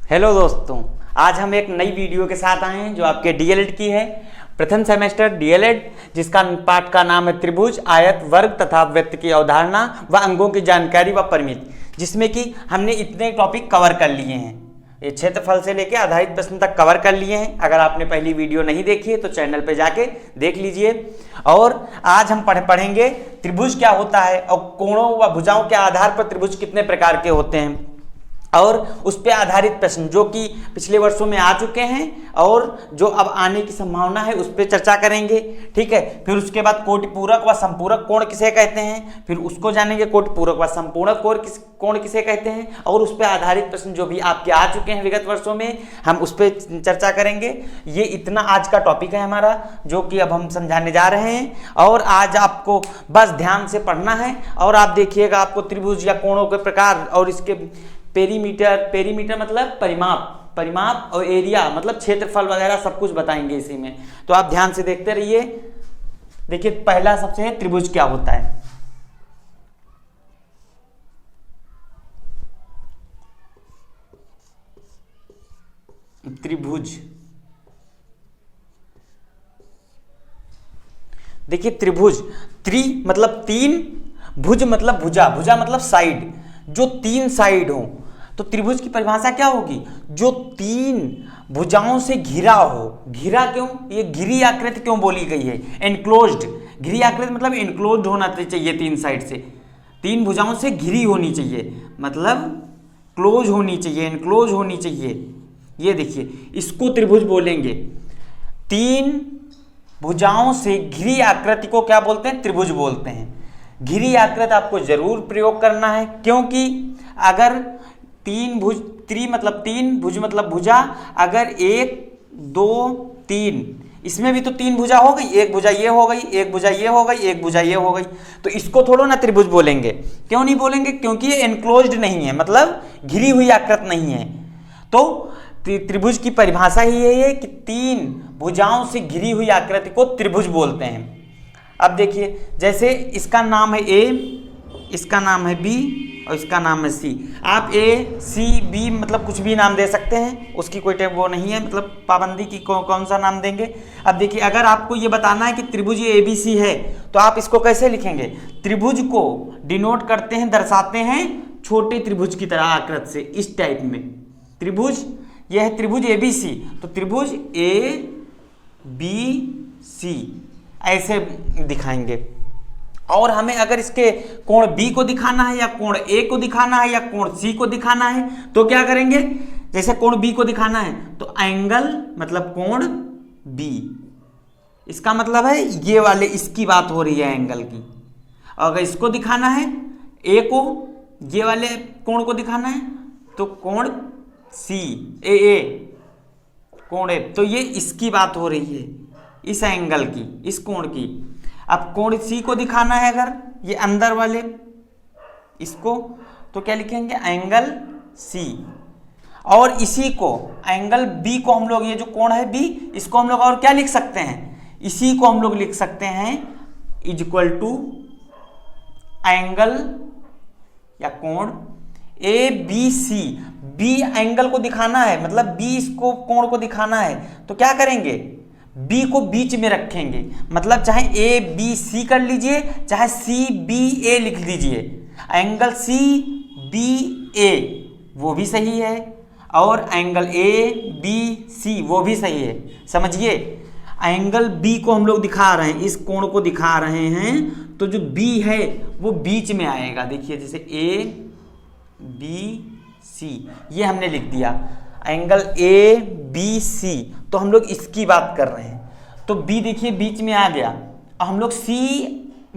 Hello दोस्तों, आज हम एक नई वीडियो के साथ आए हैं जो आपके डीएलएड की है। प्रथम सेमेस्टर डीएलएड, जिसका पाठ का नाम है त्रिभुज, आयत, वर्ग तथा वृत्त की अवधारणा व अंगों की जानकारी व परिमिति, जिसमें कि हमने इतने टॉपिक कवर कर लिए हैं। ये क्षेत्रफल से लेकर आधारित प्रश्न तक कवर कर लिए हैं। अगर आपने पहली वीडियो नहीं देखी है तो चैनल पे जाके देख लीजिए। और आज हम पढ़ेंगे त्रिभुज क्या होता है और कोणों व भुजाओं के आधार पर त्रिभुज कितने प्रकार के होते हैं, और उस पर आधारित प्रश्न जो कि पिछले वर्षों में आ चुके हैं और जो अब आने की संभावना है उस पर चर्चा करेंगे। ठीक है, फिर उसके बाद कोटिपूरक व संपूरक कोण किसे कहते हैं, फिर उसको जानेंगे। कोटिपूरक व संपूरक कोण किसे कहते हैं, और उस पर आधारित प्रश्न जो भी आपके आ चुके हैं विगत वर्षों में, हम उस पर चर्चा करेंगे। ये इतना आज का टॉपिक है हमारा, जो कि अब हम समझाने जा रहे हैं। और आज आपको बस ध्यान से पढ़ना है और आप देखिएगा, आपको त्रिभुज या कोणों के प्रकार और इसके पेरीमीटर मतलब परिमाप और एरिया मतलब क्षेत्रफल वगैरह सब कुछ बताएंगे इसी में। तो आप ध्यान से देखते रहिए। देखिए, पहला सबसे है त्रिभुज क्या होता है। त्रिभुज, देखिए त्रिभुज, त्रि मतलब तीन, भुज मतलब भुजा, भुजा मतलब साइड, जो तीन साइड हो। तो त्रिभुज की परिभाषा क्या होगी, जो तीन भुजाओं से घिरा हो। घिरा क्यों, ये घिरी आकृति क्यों बोली गई है, एनक्लोज्ड। घिरी आकृति मतलब एनक्लोज्ड होना चाहिए, तीन साइड से, तीन भुजाओं से घिरी होनी चाहिए, मतलब क्लोज होनी चाहिए, एनक्लोज होनी चाहिए। ये देखिए, इसको त्रिभुज बोलेंगे। तीन भुजाओं से घिरी आकृति को क्या बोलते हैं, त्रिभुज बोलते हैं। घिरी आकृति आपको जरूर प्रयोग करना है, क्योंकि अगर तीन भुज, त्रि मतलब तीन, भुज मतलब भुजा, अगर एक दो तीन, इसमें भी तो तीन भुजा हो गई, एक भुजा ये हो गई, एक भुजा ये हो गई, एक भुजा ये हो गई, तो इसको थोड़ा ना त्रिभुज बोलेंगे। क्यों नहीं बोलेंगे, क्योंकि ये एनक्लोज्ड नहीं है, मतलब घिरी हुई आकृति नहीं है। तो त्रिभुज की परिभाषा ही यही है कि तीन भुजाओं से घिरी हुई आकृति को त्रिभुज बोलते हैं। अब देखिए, जैसे इसका नाम है ए, इसका नाम है बी और इसका नाम है सी। आप ए सी बी मतलब कुछ भी नाम दे सकते हैं, उसकी कोई वो नहीं है, मतलब पाबंदी की कौन सा नाम देंगे। अब देखिए, अगर आपको ये बताना है कि त्रिभुज ए बी सी है तो आप इसको कैसे लिखेंगे, त्रिभुज को डिनोट करते हैं, दर्शाते हैं छोटे त्रिभुज की तरह आकृति से, इस टाइप में। त्रिभुज, यह है त्रिभुज ए बी सी, तो त्रिभुज ए बी सी ऐसे दिखाएंगे। और हमें अगर इसके कोण बी को दिखाना है या कोण ए को दिखाना है या कोण सी को दिखाना है तो क्या करेंगे, जैसे कोण बी को दिखाना है तो एंगल मतलब कोण बी, इसका मतलब है ये वाले, इसकी बात हो रही है एंगल की। और अगर इसको दिखाना है ए को, ये वाले कोण को दिखाना है तो कोण सी, ए कोण ए, तो ये इसकी बात हो रही है, इस एंगल की, इस कोण की। अब कोण सी को दिखाना है अगर ये अंदर वाले इसको, तो क्या लिखेंगे, एंगल सी। और इसी को एंगल बी को हम लोग, ये जो कोण है बी, इसको हम लोग और क्या लिख सकते हैं, इसी को हम लोग लिख सकते हैं इज इक्वल टू एंगल या कोण A B C. B angle को दिखाना है, मतलब बी इसको कोण को दिखाना है, तो क्या करेंगे, बी को बीच में रखेंगे, मतलब चाहे ए बी सी कर लीजिए, चाहे सी बी ए लिख दीजिए। एंगल सी बी ए वो भी सही है, और एंगल ए बी सी वो भी सही है। समझिए, एंगल बी को हम लोग दिखा रहे हैं, इस कोण को दिखा रहे हैं, तो जो बी है वो बीच में आएगा। देखिए, जैसे ए बी सी, ये हमने लिख दिया एंगल ए बी सी, तो हम लोग इसकी बात कर रहे हैं। तो बी देखिए बीच में आ गया, हम लोग सी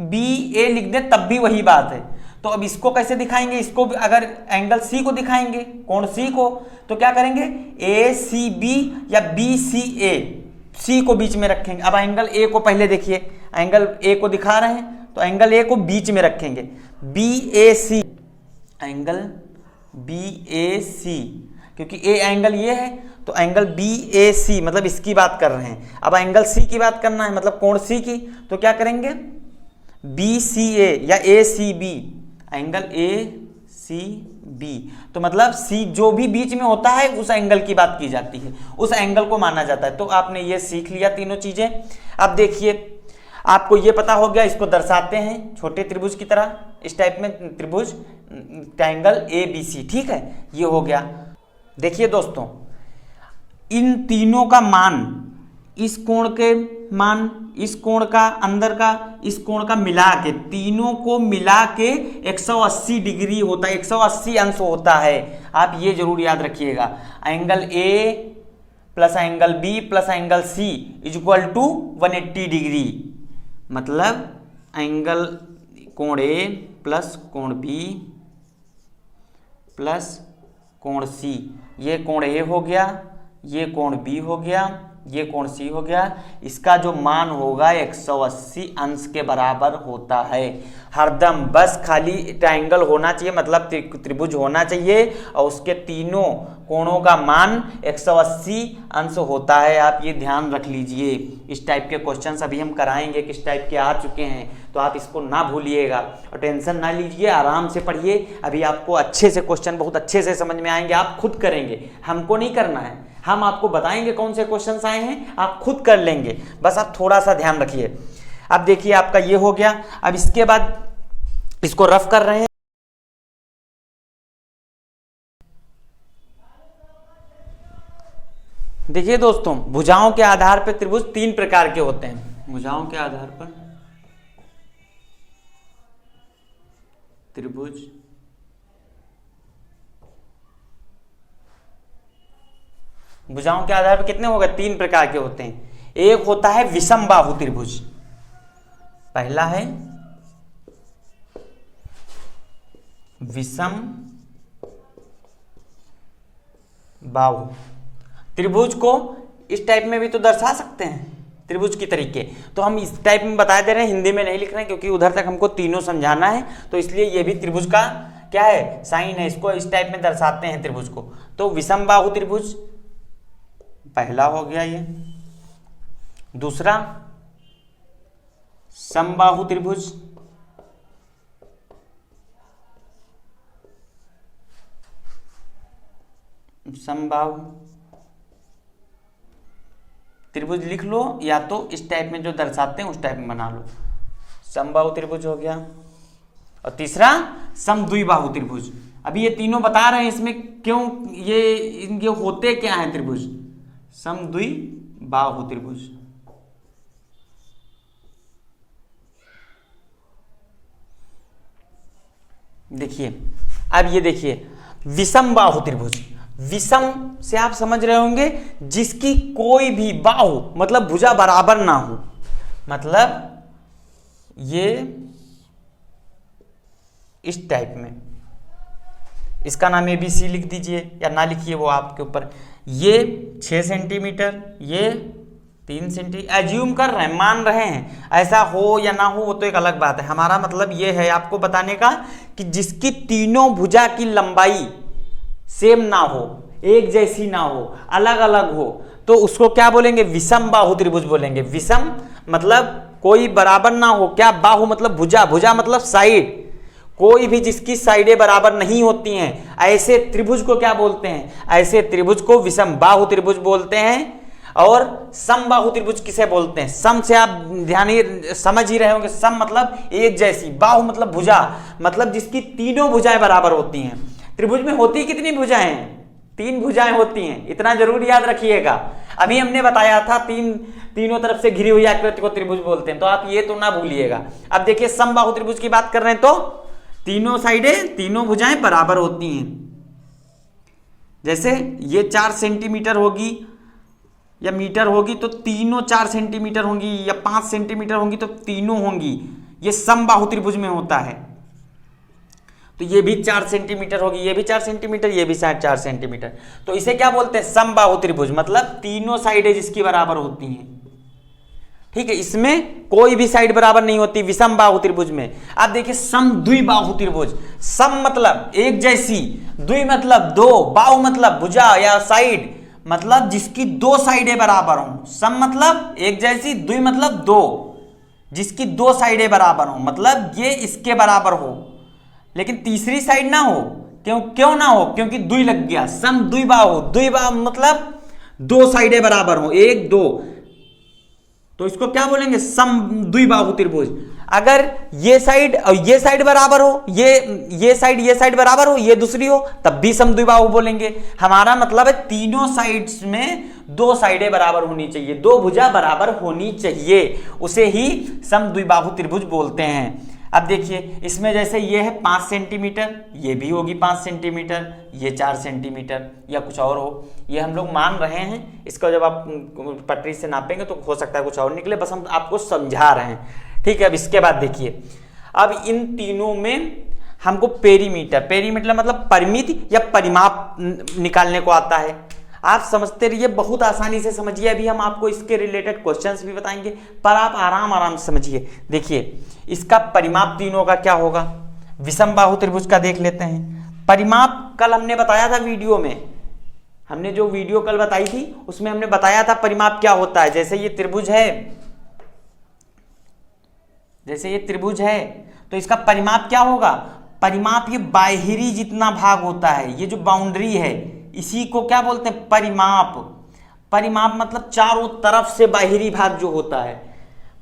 बी ए लिख दें तब भी वही बात है। तो अब इसको कैसे दिखाएंगे, इसको भी अगर एंगल सी को दिखाएंगे, कोण सी को, तो क्या करेंगे, ए सी बी या बी सी ए, सी को बीच में रखेंगे। अब एंगल ए को पहले देखिए, एंगल ए को दिखा रहे हैं तो एंगल ए को बीच में रखेंगे, बी ए सी, एंगल बी ए सी, क्योंकि ए एंगल ये है, तो एंगल बी ए सी मतलब इसकी बात कर रहे हैं। अब एंगल सी की बात करना है, मतलब कोण सी की, तो क्या करेंगे, बी सी ए या A C B, angle A C B, तो मतलब सी जो भी बीच में होता है उस एंगल की बात की जाती है, उस एंगल को माना जाता है। तो आपने ये सीख लिया तीनों चीजें। अब देखिए आपको ये पता हो गया, इसको दर्शाते हैं छोटे त्रिभुज की तरह, इस टाइप में त्रिभुज ट्रायंगल ए बी सी, ठीक है, ये हो गया। देखिए दोस्तों, इन तीनों का मान, इस कोण के मान, इस कोण का, अंदर का, इस कोण का मिला के, तीनों को मिला के 180 डिग्री होता है, 180 अंश होता है। आप ये जरूर याद रखिएगा, angle A plus angle B plus angle C is equal to 180 degree. मतलब एंगल कोण ए प्लस कोण बी प्लस कोण सी, ये कोण ए हो गया, ये कोण बी हो गया, ये कोण सी हो गया, इसका जो मान होगा 180 अंश के बराबर होता है हरदम। बस खाली ट्रायंगल होना चाहिए, मतलब त्रिभुज होना चाहिए, और उसके तीनों कोणों का मान 180 अंश होता है। आप ये ध्यान रख लीजिए। इस टाइप के क्वेश्चंस अभी हम कराएंगे, किस टाइप के आ चुके हैं, तो आप इसको ना भूलिएगा और टेंशन ना लीजिए, आराम से पढ़िए। अभी आपको अच्छे से क्वेश्चन बहुत अच्छे से समझ में आएंगे, आप खुद करेंगे, हमको नहीं करना है, हम आपको बताएंगे कौन से क्वेश्चंस आए हैं, आप खुद कर लेंगे, बस आप थोड़ा सा ध्यान रखिए। अब देखिए आपका ये हो गया। अब इसके बाद इसको रफ कर रहे हैं। देखिए दोस्तों, भुजाओं के आधार पर त्रिभुज 3 प्रकार के होते हैं। भुजाओं के आधार पर त्रिभुज भुजाओं के आधार पर कितने हो गए? 3 प्रकार के होते हैं। एक होता है विषम बाहु त्रिभुज, पहला है विषम बाहु त्रिभुज को इस टाइप में भी तो दर्शा सकते हैं त्रिभुज की तरीके, तो हम इस टाइप में बता दे रहे हैं, हिंदी में नहीं लिख रहे हैं क्योंकि उधर तक हमको तीनों समझाना है, तो इसलिए ये भी त्रिभुज का क्या है, साइन है, इसको इस टाइप में दर्शाते हैं त्रिभुज को। तो विषम बाहु त्रिभुज पहला हो गया ये। दूसरा समबाहु त्रिभुज, समबाहु त्रिभुज लिख लो, या तो इस टाइप में जो दर्शाते हैं उस टाइप में बना लो, समबाहु त्रिभुज हो गया। और तीसरा समद्विबाहु त्रिभुज। अभी ये तीनों बता रहे हैं, इसमें क्यों ये इनके होते क्या हैं त्रिभुज, समद्विबाहु त्रिभुज। देखिए अब ये देखिए विषम बाहु त्रिभुज, विषम से आप समझ रहे होंगे जिसकी कोई भी बाहु मतलब भुजा बराबर ना हो, मतलब ये इस टाइप में, इसका नाम ABC लिख दीजिए या ना लिखिए वो आपके ऊपर। ये 6 सेंटीमीटर, ये 3 सेंटीमीटर, एज्यूम कर रहे हैं, मान रहे हैं, ऐसा हो या ना हो वो तो एक अलग बात है। हमारा मतलब ये है आपको बताने का कि जिसकी तीनों भुजा की लंबाई सेम ना हो, एक जैसी ना हो, अलग अलग हो, तो उसको क्या बोलेंगे, विषम बाहु त्रिभुज बोलेंगे। विषम मतलब कोई बराबर ना हो, क्या, बाहु मतलब भुजा, भुजा मतलब साइड, कोई भी जिसकी साइडें बराबर नहीं होती हैं, ऐसे त्रिभुज को क्या बोलते हैं, ऐसे त्रिभुज को विषम बाहु त्रिभुज बोलते हैं। और समबाहु त्रिभुज किसे बोलते हैं, सम से आप ध्यान समझ ही रहे होंगे, सम मतलब एक जैसी, बाहु मतलब भुजा, मतलब जिसकी तीनों भुजाएं बराबर होती हैं। त्रिभुज में होती कितनी भुजाएं हैं, 3 भुजाएं होती हैं, इतना जरूर याद रखिएगा। अभी हमने बताया था तीनों तरफ से घिरी हुई आकृति को त्रिभुज बोलते हैं, तो आप ये तो ना भूलिएगा। अब देखिए समबाहु त्रिभुज की बात कर रहे हैं, तो तीनों साइडें, तीनों भुजाएं बराबर होती हैं। जैसे ये 4 सेंटीमीटर होगी या मीटर होगी तो तीनों 4 सेंटीमीटर होंगी, या 5 सेंटीमीटर होंगी तो तीनों होंगी, ये समबाहु त्रिभुज में होता है। तो ये भी 4 सेंटीमीटर होगी, ये भी 4 सेंटीमीटर, ये भी 4 सेंटीमीटर, तो इसे क्या बोलते हैं, समबाहु त्रिभुज, मतलब तीनों साइडें जिसकी बराबर होती हैं। ठीक है, इसमें कोई भी साइड बराबर नहीं होती विषम बाहु त्रिभुज में। अब देखिए समद्विबाहु त्रिभुज, सम मतलब एक जैसी, द्वि मतलब दो, बाहु मतलब भुजा या साइड, मतलब जिसकी 2 साइडें बराबर हों। सम मतलब एक जैसी, द्वि मतलब 2, जिसकी 2 साइडें बराबर हों, मतलब ये इसके बराबर हो, लेकिन तीसरी साइड ना हो। क्यों ना हो? क्योंकि दुई लग गया, सम द्विबाहु। द्विबाहु मतलब दो साइडें बराबर हो, एक दो, तो इसको क्या बोलेंगे? सम द्विबाहु त्रिभुज। अगर ये साइड और ये साइड बराबर हो, ये साइड बराबर हो, ये दूसरी हो, तब भी सम द्विबाहु बोलेंगे। हमारा मतलब है तीनों साइड्स में दो साइडें बराबर होनी चाहिए, दो भुजा बराबर होनी चाहिए, उसे ही सम द्विबाहु त्रिभुज बोलते हैं। अब देखिए इसमें जैसे ये है 5 सेंटीमीटर, ये भी होगी 5 सेंटीमीटर, ये 4 सेंटीमीटर या कुछ और हो, ये हम लोग मान रहे हैं। इसको जब आप पटरी से नापेंगे तो हो सकता है कुछ और निकले, बस हम आपको समझा रहे हैं, ठीक है। अब इसके बाद देखिए, अब इन तीनों में हमको पेरीमीटर मतलब परिमित या परिमाप निकालने को आता है। आप समझते रहिए, बहुत आसानी से समझिए। अभी हम आपको इसके रिलेटेड क्वेश्चंस भी बताएंगे, पर आप आराम से समझिए। देखिए इसका परिमाप तीनों का क्या होगा? विषम बाहु त्रिभुज का देख लेते हैं। परिमाप कल हमने बताया था वीडियो में, हमने जो वीडियो कल बताई थी उसमें हमने बताया था परिमाप क्या होता है। जैसे ये त्रिभुज है, तो इसका परिमाप क्या होगा? परिमाप ये बाहिरी जितना भाग होता है, ये जो बाउंड्री है, इसी को क्या बोलते हैं? परिमाप। परिमाप मतलब चारों तरफ से बाहिरी भाग जो होता है।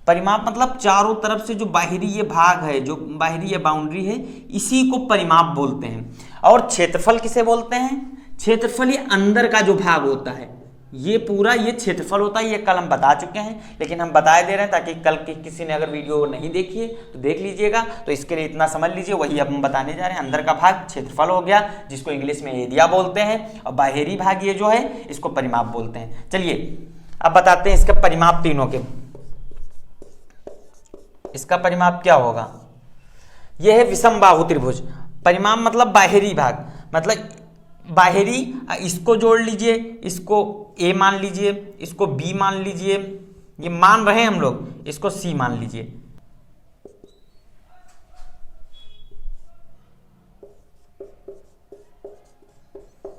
परिमाप मतलब चारों तरफ से जो बाहिरी ये भाग है, जो बाहिरी ये बाउंड्री है, इसी को परिमाप बोलते हैं। और क्षेत्रफल किसे बोलते हैं? क्षेत्रफल ये अंदर का जो भाग होता है, ये पूरा ये क्षेत्रफल होता है। ये कल हम बता चुके हैं, लेकिन हम बताए दे रहे हैं ताकि कल किसी ने अगर वीडियो नहीं देखी है तो देख लीजिएगा। तो इसके लिए इतना समझ लीजिए, वही अब हम बताने जा रहे हैं। अंदर का भाग क्षेत्रफल हो गया, जिसको इंग्लिश में एरिया बोलते हैं, और बाहरी भाग ये जो है इसको परिमाप बोलते हैं। चलिए अब बताते हैं इसका परिमाप तीनों के। इसका परिमाप क्या होगा? यह है विषम बाहु त्रिभुज। परिमाप मतलब बाहरी भाग, मतलब बाहरी, इसको जोड़ लीजिए, इसको ए मान लीजिए, इसको बी मान लीजिए, ये मान रहे हैं हम लोग, इसको सी मान लीजिए।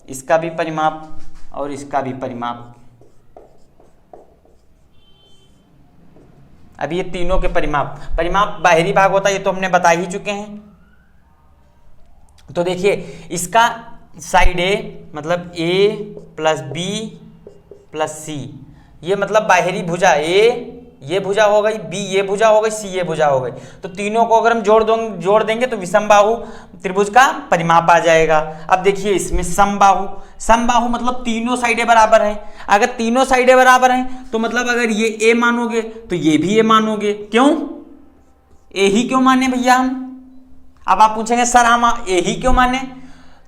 इसका भी परिमाप और इसका भी परिमाप। अभी ये तीनों के परिमाप बाहरी भाग होता है, ये तो हमने बता ही चुके हैं। तो देखिए इसका साइड ए मतलब ए प्लस बी प्लस सी, ये मतलब बाहरी भुजा ए, ये भुजा हो गई, बी ये भुजा हो गई, सी ये भुजा हो गई। तो तीनों को अगर हम जोड़ देंगे तो विषम बाहु त्रिभुज का परिमाप आ जाएगा। अब देखिए इसमें समबाहु मतलब तीनों साइडें बराबर हैं। अगर तीनों साइडें बराबर हैं तो मतलब अगर ये ए मानोगे तो ये भी ए मानोगे। क्यों ए ही क्यों माने भैया हम? अब आप पूछेंगे सर हम ए ही क्यों माने?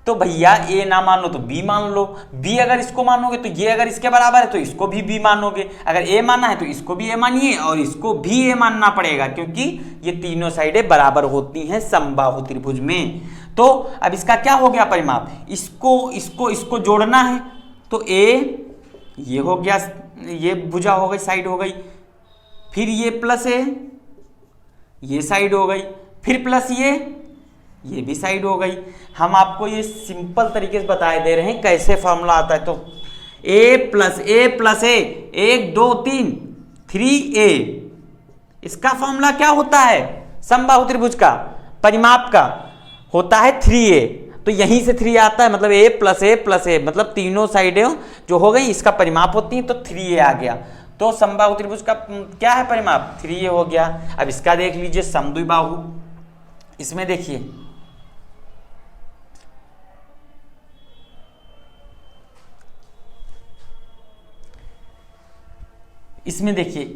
तो भैया ए ना मानो तो बी मान लो, बी अगर इसको मानोगे तो ये अगर इसके बराबर है तो इसको भी बी मानोगे, अगर ए माना है तो इसको भी ए मानिए और इसको भी ए मानना पड़ेगा, क्योंकि ये तीनों साइडें बराबर होती हैं समबाहु त्रिभुज में। तो अब इसका क्या हो गया परिमाप? इसको जोड़ना है तो ए ये हो गया, ये भुजा हो गई, साइड हो गई, फिर ये प्लस ए ये साइड हो गई, फिर प्लस ये भी साइड हो गई। हम आपको ये सिंपल तरीके से बताए दे रहे हैं कैसे फॉर्मूला आता है। तो a प्लस ए 1 2 3 3a, इसका फॉर्मूला क्या होता है? समबाहु त्रिभुज का परिमाप का होता है 3a। तो यहीं से 3 आता है, मतलब a प्लस ए मतलब तीनों साइडें जो हो गई इसका परिमाप होती है, तो 3a आ गया। तो समबाहु त्रिभुज का क्या है परिमाप? 3a हो गया। अब इसका देख लीजिए समद्विबाहु। इसमें देखिए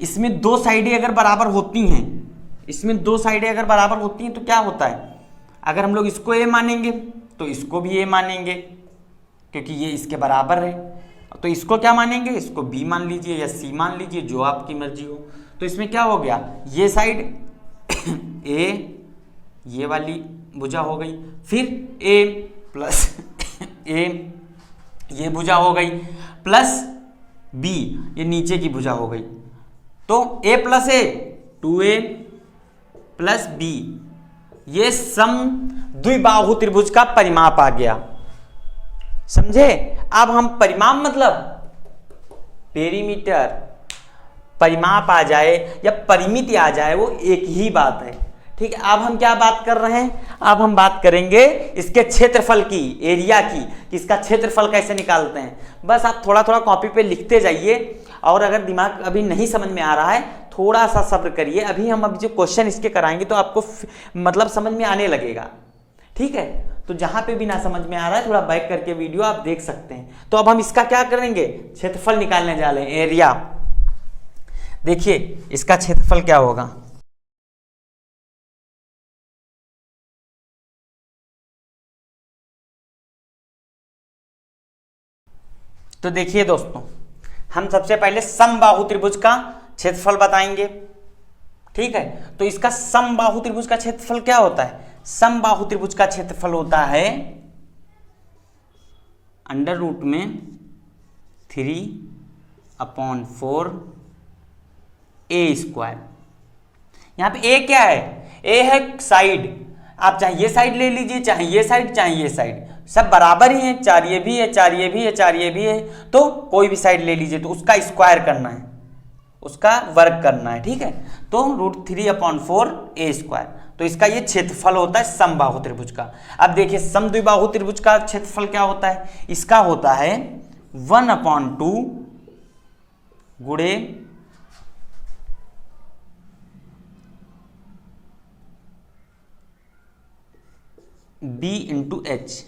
इसमें दो साइडें अगर बराबर होती हैं, तो क्या होता है? अगर हम लोग इसको ए मानेंगे तो इसको भी ए मानेंगे, क्योंकि ये इसके बराबर है। तो इसको क्या मानेंगे? इसको बी मान लीजिए या सी मान लीजिए, जो आपकी मर्जी हो। तो इसमें क्या हो गया? ये साइड ए ये वाली भुजा हो गई, फिर ए प्लस ए ये भुजा हो गई, प्लस बी ये नीचे की भुजा हो गई। तो a plus A 2a plus B, ये सम द्विबाहु त्रिभुज का परिमाप आ गया। समझे? अब हम परिमाप मतलब पेरीमीटर, परिमाप आ जाए या परिमिति आ जाए, वो एक ही बात है। ठीक है, अब हम क्या बात कर रहे हैं, अब हम बात करेंगे इसके क्षेत्रफल की, एरिया की, कि इसका क्षेत्रफल कैसे निकालते हैं। बस आप थोड़ा थोड़ा कॉपी पे लिखते जाइए, और अगर दिमाग अभी नहीं समझ में आ रहा है थोड़ा सा सब्र करिए, अभी जो क्वेश्चन इसके कराएंगे तो आपको मतलब समझ में आने लगेगा। ठीक है, तो जहां पे भी ना समझ में आ रहा है थोड़ा बैक करके वीडियो आप देख सकते हैं। तो अब हम इसका क्या करेंगे, क्षेत्रफल निकालने जा रहे हैं, एरिया। देखिए इसका क्षेत्रफल क्या होगा, तो देखिए दोस्तों, हम सबसे पहले समबाहु त्रिभुज का क्षेत्रफल बताएंगे। ठीक है, तो इसका समबाहु त्रिभुज का क्षेत्रफल क्या होता है, समबाहु त्रिभुज का क्षेत्रफल होता है अंडर रूट में 3/4 ए स्क्वायर। यहां पे ए क्या है, ए है साइड, आप चाहे ये साइड ले लीजिए, चाहे ये साइड, चाहे ये साइड, सब बराबर ही है, 4 ये भी है, 4 ये भी है, 4 ये भी है, तो कोई भी साइड ले लीजिए, तो उसका स्क्वायर करना है, उसका वर्ग करना है। ठीक है, तो √3/4 ए स्क्वायर, तो इसका ये क्षेत्रफल होता है समबाहु त्रिभुज का। अब देखिए समद्विबाहु त्रिभुज का क्षेत्रफल क्या होता है, इसका होता है 1/2 गुणे b इंटू एच,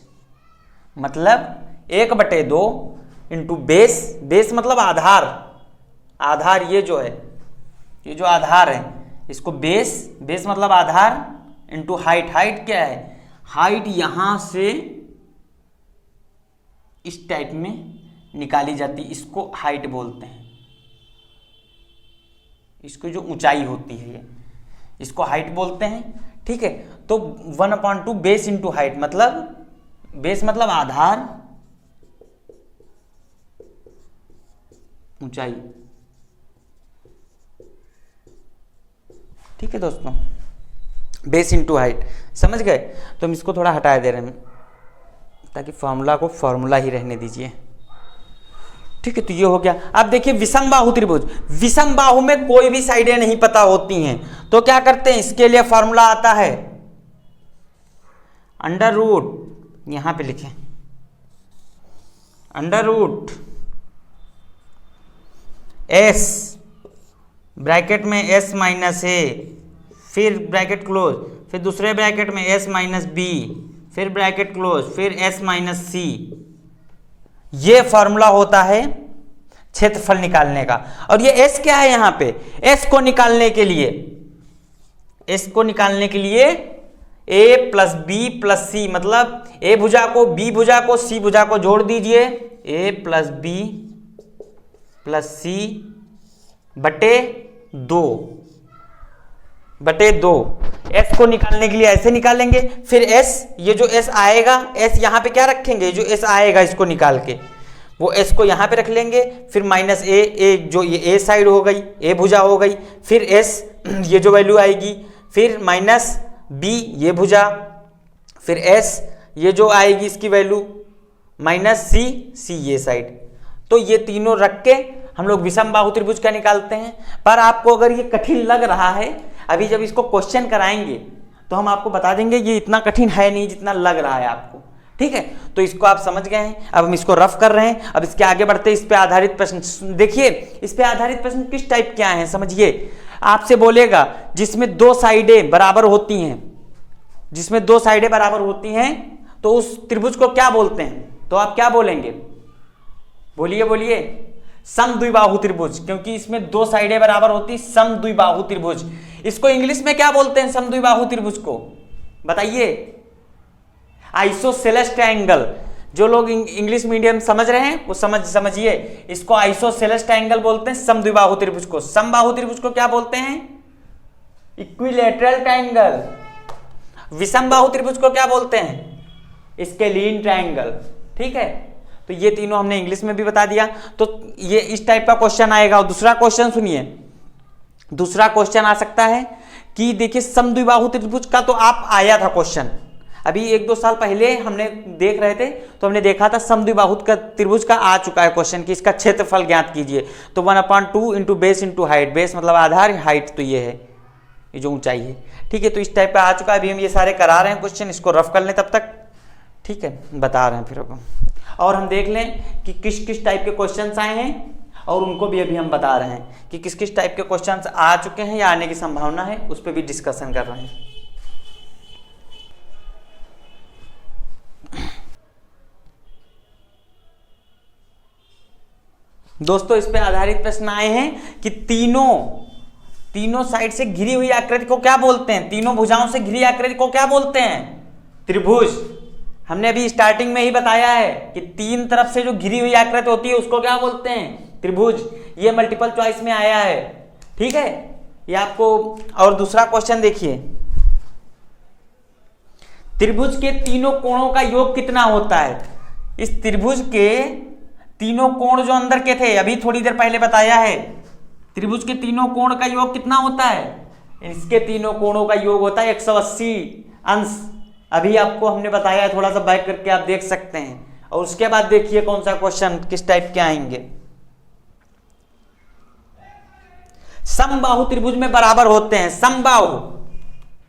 मतलब 1/2 इंटू बेस, बेस मतलब आधार, आधार ये जो है, ये जो आधार है इसको बेस, बेस मतलब आधार, इंटू हाइट, हाइट क्या है, हाइट यहां से इस टाइप में निकाली जाती है, इसको हाइट बोलते हैं, इसको जो ऊंचाई होती है ये, इसको हाइट बोलते हैं। ठीक है, तो 1/2 बेस इंटू हाइट, मतलब बेस मतलब आधार, ऊंचाई। ठीक है दोस्तों, बेस इंटू हाइट, समझ गए। तो हम इसको थोड़ा हटा दे रहे हैं ताकि फॉर्मूला को फॉर्मूला ही रहने दीजिए। ठीक है, तो ये हो गया। अब देखिए विषमबाहु त्रिभुज, विषमबाहु में कोई भी साइडें नहीं पता होती हैं, तो क्या करते हैं, इसके लिए फॉर्मूला आता है अंडर रूट, यहां पे लिखें अंडर रूट एस, ब्रैकेट में एस माइनस ए, फिर ब्रैकेट क्लोज, फिर दूसरे ब्रैकेट में एस माइनस बी, फिर ब्रैकेट क्लोज, फिर एस माइनस सी। ये फॉर्मूला होता है क्षेत्रफल निकालने का। और ये एस क्या है, यहां पे एस को निकालने के लिए, एस को निकालने के लिए ए प्लस बी प्लस सी, मतलब ए भुजा को, बी भुजा को, सी भुजा को जोड़ दीजिए, ए प्लस बी प्लस सी बटे 2 एस को निकालने के लिए ऐसे निकालेंगे। फिर एस, ये जो एस आएगा, एस यहां पे क्या रखेंगे, जो एस आएगा इसको निकाल के वो एस को यहां पे रख लेंगे, फिर माइनस ए, जो ये ए साइड हो गई, ए भुजा हो गई, फिर एस ये जो वैल्यू आएगी, फिर माइनस बी ये भुजा, फिर एस ये जो आएगी इसकी वैल्यू, माइनस सी ये साइड। तो ये तीनों रख के हम लोग विषमबाहु त्रिभुज का निकालते हैं। पर आपको अगर ये कठिन लग रहा है, अभी जब इसको क्वेश्चन कराएंगे तो हम आपको बता देंगे ये इतना कठिन है नहीं जितना लग रहा है आपको। ठीक है, तो इसको आप समझ गए हैं। अब हम इसको रफ कर रहे हैं, अब इसके आगे बढ़ते हैं। इस पे आधारित प्रश्न देखिए, इस पे आधारित प्रश्न किस टाइप क्या है समझिए। आपसे बोलेगा जिसमें 2 साइडें बराबर होती हैं, जिसमें 2 साइडें बराबर होती हैं तो उस त्रिभुज को क्या बोलते हैं, तो आप क्या बोलेंगे, बोलिए बोलिए। समद्विबाहु त्रिभुज, क्योंकि इसमें 2 साइडें बराबर होती, समद्विबाहु त्रिभुज। इसको इंग्लिश में क्या बोलते हैं समद्विबाहु त्रिभुज को, बताइए। Isosceles triangle. जो लोग इंग्लिश मीडियम समझ रहे हैं वो समझिए, इसको आइसोसेलेस ट्रायंगल बोलते हैं समद्विबाहु त्रिभुज को। समबाहु त्रिभुज को क्या बोलते हैं, इक्विलैटरल ट्रायंगल। विषमबाहु त्रिभुज को क्या बोलते हैं, स्केलीन ट्रायंगल। ठीक है, तो ये तीनों हमने इंग्लिश में भी बता दिया। तो ये इस टाइप का क्वेश्चन आएगा। और दूसरा क्वेश्चन सुनिए, दूसरा क्वेश्चन आ सकता है कि देखिए समद्विबाहु त्रिभुज का तो आप आया था क्वेश्चन, अभी 1-2 साल पहले हमने देख रहे थे तो हमने देखा था समद्विबाहु त्रिभुज का आ चुका है क्वेश्चन कि इसका क्षेत्रफल ज्ञात कीजिए। तो 1/2 into base into height, base मतलब आधार, हाइट तो ये है, ये जो ऊंचाई है। ठीक है, तो इस टाइप का आ चुका है। अभी हम ये सारे करा रहे हैं क्वेश्चन, इसको रफ कर लें तब तक। ठीक है, बता रहे हैं फिर अब। और हम देख लें कि किस किस टाइप के क्वेश्चंस आए हैं, और उनको भी अभी हम बता रहे हैं कि किस किस टाइप के क्वेश्चंस आ चुके हैं या आने की संभावना है, उस पर भी डिस्कशन कर रहे हैं। दोस्तों, इस पे आधारित प्रश्न आए हैं कि तीनों साइड से घिरी हुई आकृति को क्या बोलते हैं? तीनों भुजाओं से घिरी आकृति को क्या बोलते हैं? त्रिभुज। हमने अभी स्टार्टिंग में ही बताया है कि तीन तरफ से जो घिरी हुई आकृति होती है उसको क्या बोलते हैं? त्रिभुज। ये मल्टीपल चॉइस में आया है। ठीक है, ये आपको। और दूसरा क्वेश्चन देखिए, त्रिभुज के तीनों कोणों का योग कितना होता है? इस त्रिभुज के तीनों कोण जो अंदर के थे, अभी थोड़ी देर पहले बताया है, त्रिभुज के तीनों कोण का योग कितना होता है? इसके तीनों कोणों का योग होता है 180 अंश। अभी आपको हमने बताया है, थोड़ा सा बैक करके आप देख सकते हैं। और उसके बाद देखिए कौन सा क्वेश्चन किस टाइप के आएंगे। समबाहु त्रिभुज में बराबर होते हैं। समबाहु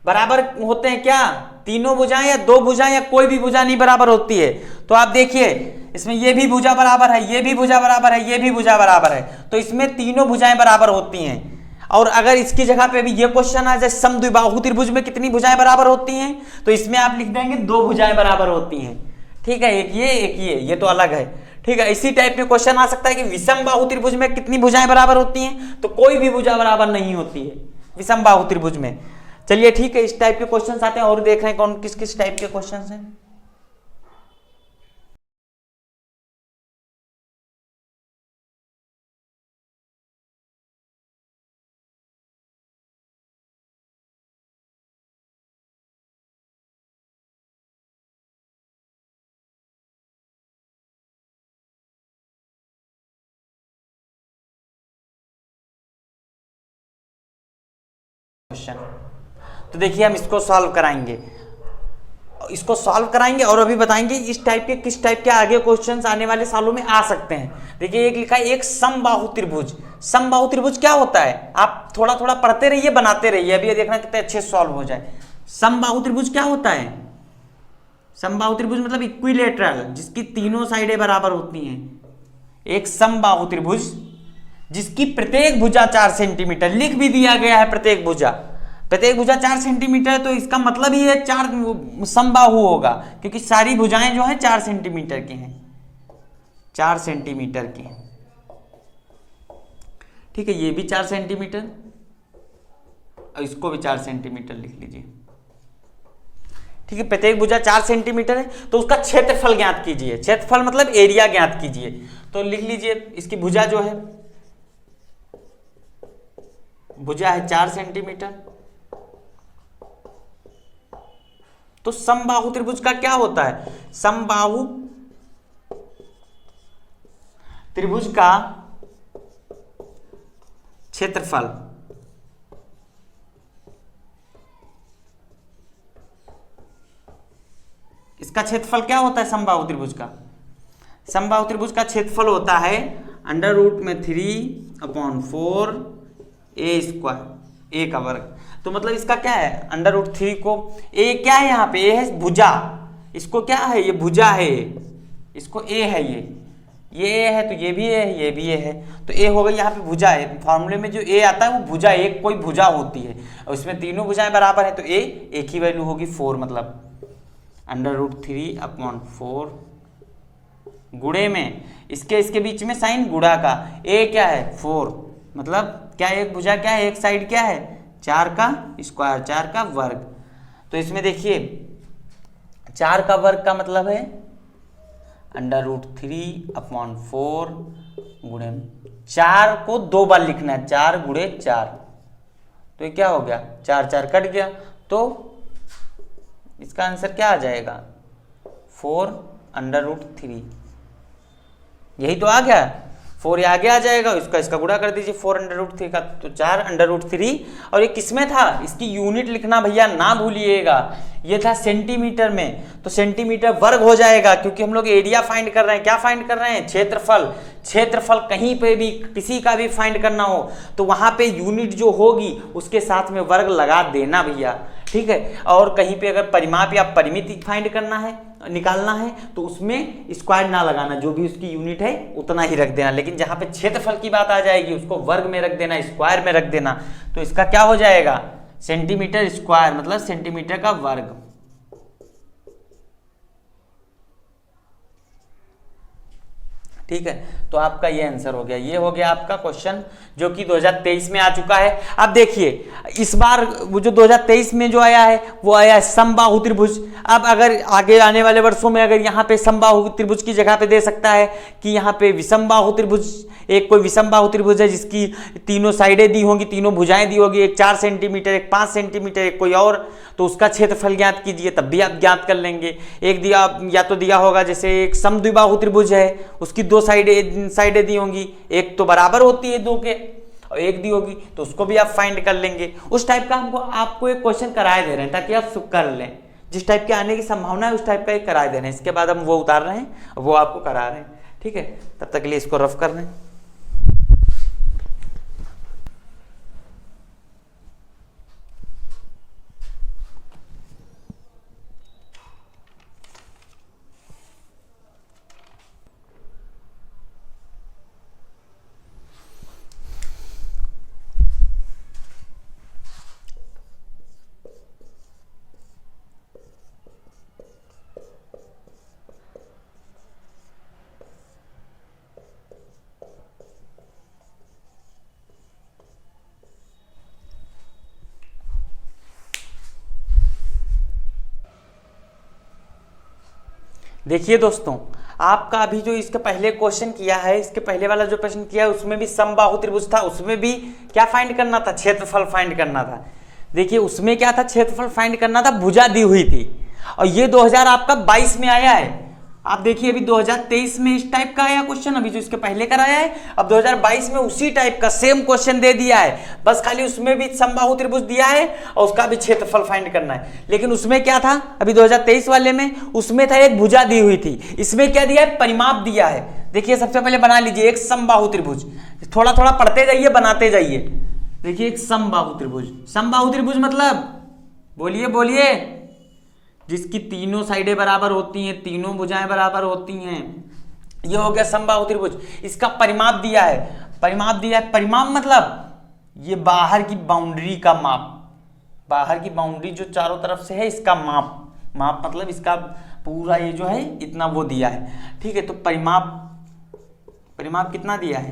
बराबर होते हैं क्या? तीनों भुजाएं या दो भुजाएं या कोई भी भुजा नहीं बराबर होती है। तो आप देखिए, इसमें ये भी भुजा बराबर है, ये भी भुजा बराबर है, ये भी भुजा बराबर है, तो इसमें तीनों भुजाएं बराबर होती हैं। और अगर इसकी जगह पे भी ये क्वेश्चन आ जाए, समद्विबाहु त्रिभुज में कितनी भुजाएं बराबर होती हैं, तो इसमें आप लिख देंगे दो भुजाएं बराबर होती हैं। ठीक है, एक ये तो अलग है। ठीक है, इसी टाइप में क्वेश्चन आ सकता है कि विषम बाहु त्रिभुज में कितनी भुजाएं बराबर होती हैं, तो कोई भी भुजा बराबर नहीं होती है विषम बाहु त्रिभुज में। चलिए ठीक है, इस टाइप के क्वेश्चन आते हैं और देख रहे हैं कौन किस किस टाइप के क्वेश्चन हैं। तो देखिए, हम इसको सॉल्व कराएंगे, और अभी बताएंगे इस टाइप के किस टाइप के आगे क्वेश्चंस आने वाले सालों में आ सकते हैं। देखिए, एक लिखा है एक समबाहु त्रिभुज। समबाहु त्रिभुज क्या होता है? आप थोड़ा थोड़ा पढ़ते रहिए, बनाते रहिए, अभी ये देखना कितने अच्छे सॉल्व हो जाए। समबाहु त्रिभुज क्या होता है? समबाहु त्रिभुज मतलब इक्विलेटरल, जिसकी तीनों साइडें बराबर होती हैं। एक समबाहु त्रिभुज जिसकी प्रत्येक भुजा 4 सेंटीमीटर, लिख भी दिया गया है प्रत्येक भुजा 4 सेंटीमीटर, तो इसका मतलब ही है 4 समबाहु होगा, क्योंकि सारी भुजाएं जो है 4 सेंटीमीटर की हैं, 4 सेंटीमीटर की। ठीक है, ये भी 4 सेंटीमीटर और इसको भी 4 सेंटीमीटर लिख लीजिए। ठीक है, प्रत्येक भुजा 4 सेंटीमीटर है, तो उसका क्षेत्रफल ज्ञात कीजिए। क्षेत्रफल मतलब एरिया ज्ञात कीजिए। तो लिख लीजिए, इसकी भुजा जो है, भुजा है 4 सेंटीमीटर। तो समबाहु त्रिभुज का क्या होता है? समबाहु त्रिभुज का क्षेत्रफल इसका क्षेत्रफल क्या होता है? समबाहु त्रिभुज का क्षेत्रफल होता है अंडर रूट में 3/4 ए स्क्वायर, ए का वर्ग। तो मतलब इसका क्या है? अंडर रूट 3 को, ए क्या है यहाँ पे? ए है भुजा, इसको क्या है? ये भुजा है, इसको ए है, ये ए है, तो ये भी ए है, ये भी ए है, तो ए हो गई यहाँ पे भुजा है। फॉर्मूले में जो ए आता है वो भुजा, एक कोई भुजा होती है, और इसमें तीनों भुजाएं बराबर है, तो ए एक ही वैल्यू होगी 4, मतलब अंडर रूट 3/4 गुणे में इसके बीच में साइन गुणा का, ए क्या है? 4, मतलब क्या एक भुजा क्या है? एक साइड क्या है? 4 का स्क्वायर, 4 का वर्ग। तो इसमें देखिए 4 का वर्ग का मतलब है अंडर रूट 3/4 गुणे 4 को 2 बार लिखना है, 4 गुणे 4, तो ये क्या हो गया? 4 4 कट गया, तो इसका आंसर क्या आ जाएगा? 4 अंडर रूट 3, यही तो आ गया। 4 ये आगे आ जाएगा, इसका गुणा कर दीजिए 4 अंडर रूट 3 का, तो 4 अंडर रूट 3। और ये किसमें था? इसकी यूनिट लिखना भैया ना भूलिएगा, ये था सेंटीमीटर में, तो सेंटीमीटर वर्ग हो जाएगा, क्योंकि हम लोग एरिया फाइंड कर रहे हैं। क्या फाइंड कर रहे हैं? क्षेत्रफल। क्षेत्रफल कहीं पे भी किसी का भी फाइंड करना हो तो वहां पे यूनिट जो होगी उसके साथ में वर्ग लगा देना भैया, ठीक है। और कहीं पे अगर परिमाप या परिमिति फाइंड करना है, निकालना है, तो उसमें स्क्वायर ना लगाना, जो भी उसकी यूनिट है उतना ही रख देना। लेकिन जहां पे क्षेत्रफल की बात आ जाएगी उसको वर्ग में रख देना, स्क्वायर में रख देना। तो इसका क्या हो जाएगा? सेंटीमीटर स्क्वायर मतलब सेंटीमीटर का वर्ग। ठीक है, तो आपका ये आंसर हो गया। ये हो गया आपका क्वेश्चन जो कि 2023 में आ चुका है। अब देखिए इस बार वो जो 2023 में जो आया है वो आया है समबाहु त्रिभुज। अब अगर आगे आने वाले वर्षों में अगर यहाँ पे समबाहु त्रिभुज की जगह पे दे सकता है कि यहाँ पे विषमबाहु त्रिभुज, एक कोई विषमबाहु त्रिभुज है जिसकी तीनों साइडें दी होंगी, तीनों भुजाएं दी होगी, एक 4 सेंटीमीटर, एक 5 सेंटीमीटर, एक कोई और, तो उसका क्षेत्रफल ज्ञात कीजिए, तब भी आप ज्ञात कर लेंगे। एक दिया या तो दिया होगा जैसे एक समद्विबाहु त्रिभुज है, उसकी 2 साइडें दी होंगी, एक तो बराबर होती है 2 के और एक दी होगी, तो उसको भी आप फाइंड कर लेंगे। उस टाइप का हमको आपको एक क्वेश्चन कराए दे रहे हैं ताकि आप कर लें। जिस टाइप के आने की संभावना है उस टाइप का एक कराए दे रहे हैं। इसके बाद हम वो उतार रहे हैं, वो आपको करा रहे हैं। ठीक है, तब तक के लिए इसको रफ कर रहे हैं। देखिए दोस्तों, आपका अभी जो इसके पहले क्वेश्चन किया है, इसके पहले वाला जो प्रश्न किया है उसमें भी समबाहु त्रिभुज था, उसमें भी क्या फाइंड करना था? क्षेत्रफल फाइंड करना था। देखिए उसमें क्या था? क्षेत्रफल फाइंड करना था, भुजा दी हुई थी। और ये 2000 आपका 22 में आया है। आप देखिए अभी 2023 में इस टाइप का आया क्वेश्चन, अभी जो इसके पहले कराया है, अब 2022 में उसी टाइप का सेम क्वेश्चन दे दिया है, बस खाली उसमें भी समबाहु त्रिभुज दिया है और उसका भी क्षेत्रफल फाइंड करना है। लेकिन उसमें क्या था? अभी 2023 वाले में उसमें था एक भुजा दी हुई थी, इसमें क्या दिया है? परिमाप दिया है। देखिए सबसे पहले बना लीजिए एक समबाहु त्रिभुज, थोड़ा थोड़ा पढ़ते जाइए, बनाते जाइए। देखिए एक समबाहु त्रिभुज, समबाहु त्रिभुज मतलब बोलिए बोलिए, जिसकी तीनों साइडें बराबर होती हैं, तीनों भुजाएं बराबर होती हैं, ये हो गया समबाहु त्रिभुज। इसका परिमाप दिया है, परिमाप दिया है। परिमाप मतलब ये बाहर की बाउंड्री का माप, बाहर की बाउंड्री जो चारों तरफ से है इसका माप, माप मतलब इसका पूरा ये जो है इतना वो दिया है। ठीक है, तो परिमाप, परिमाप कितना दिया है?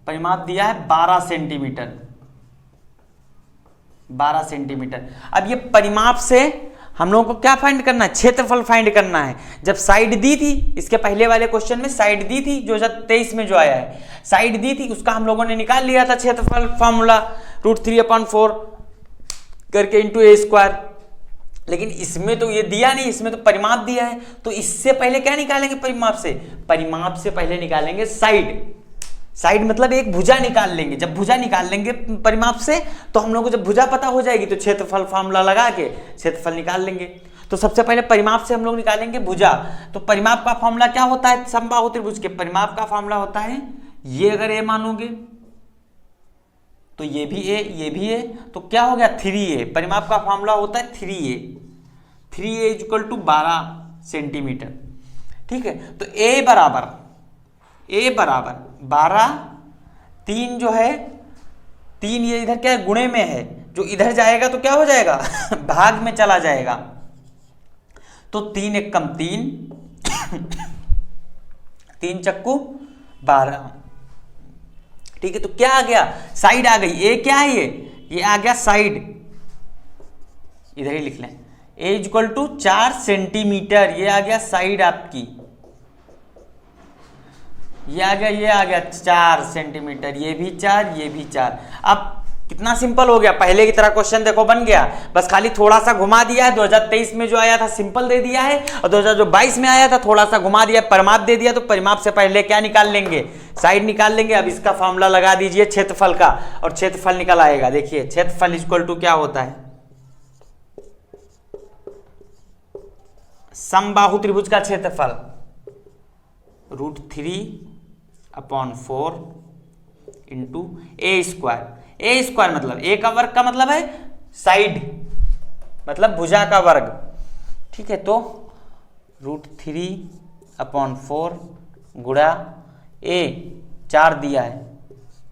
परिमाप दिया है 12 सेंटीमीटर, 12 सेंटीमीटर। अब ये परिमाप से हम लोगों को क्या फाइंड करना है? क्षेत्रफल फाइंड करना है। जब साइड दी थी, इसके पहले वाले क्वेश्चन में साइड दी थी, 2023 में जो आया है साइड दी थी, उसका हम लोगों ने निकाल लिया था क्षेत्रफल फॉर्मूला √3/4 करके इंटू ए स्क्वायर। लेकिन इसमें तो ये दिया नहीं, इसमें तो परिमाप दिया है। तो इससे पहले क्या निकालेंगे? परिमाप से, परिमाप से पहले निकालेंगे साइड। साइड मतलब एक भुजा निकाल लेंगे। जब भुजा निकाल लेंगे परिमाप से, तो हम लोग को जब भुजा पता हो जाएगी तो क्षेत्रफल फार्मूला लगा के क्षेत्रफल निकाल लेंगे। तो सबसे पहले परिमाप से हम लोग निकालेंगे भुजा। तो परिमाप का फार्मूला क्या होता है? समबाहु त्रिभुज के परिमाप का फार्मूला होता है, ये अगर ए मानोगे तो ये भी ए, ये भी ए, तो क्या हो गया? 3a। परिमाप का फार्मूला होता है 3a, 3a = 12 सेंटीमीटर। ठीक है, तो a बराबर 12, 3 जो है 3, ये इधर क्या है? गुणे में है, जो इधर जाएगा तो क्या हो जाएगा? भाग में चला जाएगा। तो 3 × 1 = 3, 3 × 12। ठीक है, तो क्या आ गया? साइड आ गई। ए क्या है? ये आ गया साइड, इधर ही लिख लें। ए = 4 सेंटीमीटर, ये आ गया साइड आपकी, ये आ गया 4 सेंटीमीटर, ये भी 4, ये भी 4। अब कितना सिंपल हो गया, पहले की तरह क्वेश्चन देखो बन गया, बस खाली थोड़ा सा घुमा दिया है। 2023 में जो आया था सिंपल दे दिया है, और 2022 में आया था थोड़ा सा घुमा दिया, परिमाप दे दिया। तो परिमाप से पहले क्या निकाल लेंगे? साइड निकाल लेंगे। अब इसका फॉर्मूला लगा दीजिए क्षेत्रफल का, और क्षेत्रफल निकल आएगा। देखिए क्षेत्रफल = क्या होता है? समबाहु त्रिभुज का क्षेत्रफल √3/4 इंटू ए स्क्वायर। ए स्क्वायर मतलब ए का वर्ग का मतलब है साइड, मतलब भुजा का वर्ग। ठीक है, तो √3/4 गुणा ए 4 दिया है,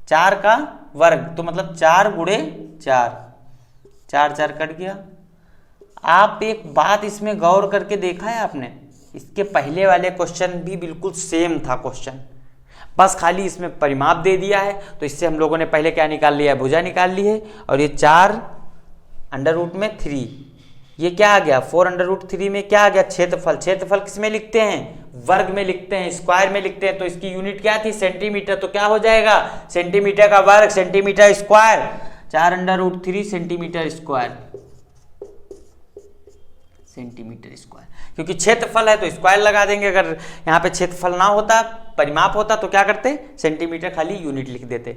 4 का वर्ग तो मतलब 4 गुणे 4, 4 4 कट गया। आप एक बात इसमें गौर करके देखा है आपने, इसके पहले वाले क्वेश्चन भी बिल्कुल सेम था क्वेश्चन, बस खाली इसमें परिमाप दे दिया है। तो इससे हम लोगों ने पहले क्या निकाल लिया है, भुजा निकाल ली है। और ये 4 √3, ये क्या आ गया 4 √3 में क्या आ गया, क्षेत्रफल। क्षेत्रफल किस में लिखते हैं, वर्ग में लिखते हैं, स्क्वायर में लिखते हैं। तो इसकी यूनिट क्या थी, सेंटीमीटर। तो क्या हो जाएगा, सेंटीमीटर का वर्ग centimetre square, 4 √3 centimetre square, centimetre square. क्योंकि क्षेत्रफल है तो स्क्वायर लगा देंगे। अगर यहाँ पे क्षेत्रफल ना होता, परिमाप होता, तो क्या करते, सेंटीमीटर खाली यूनिट लिख देते।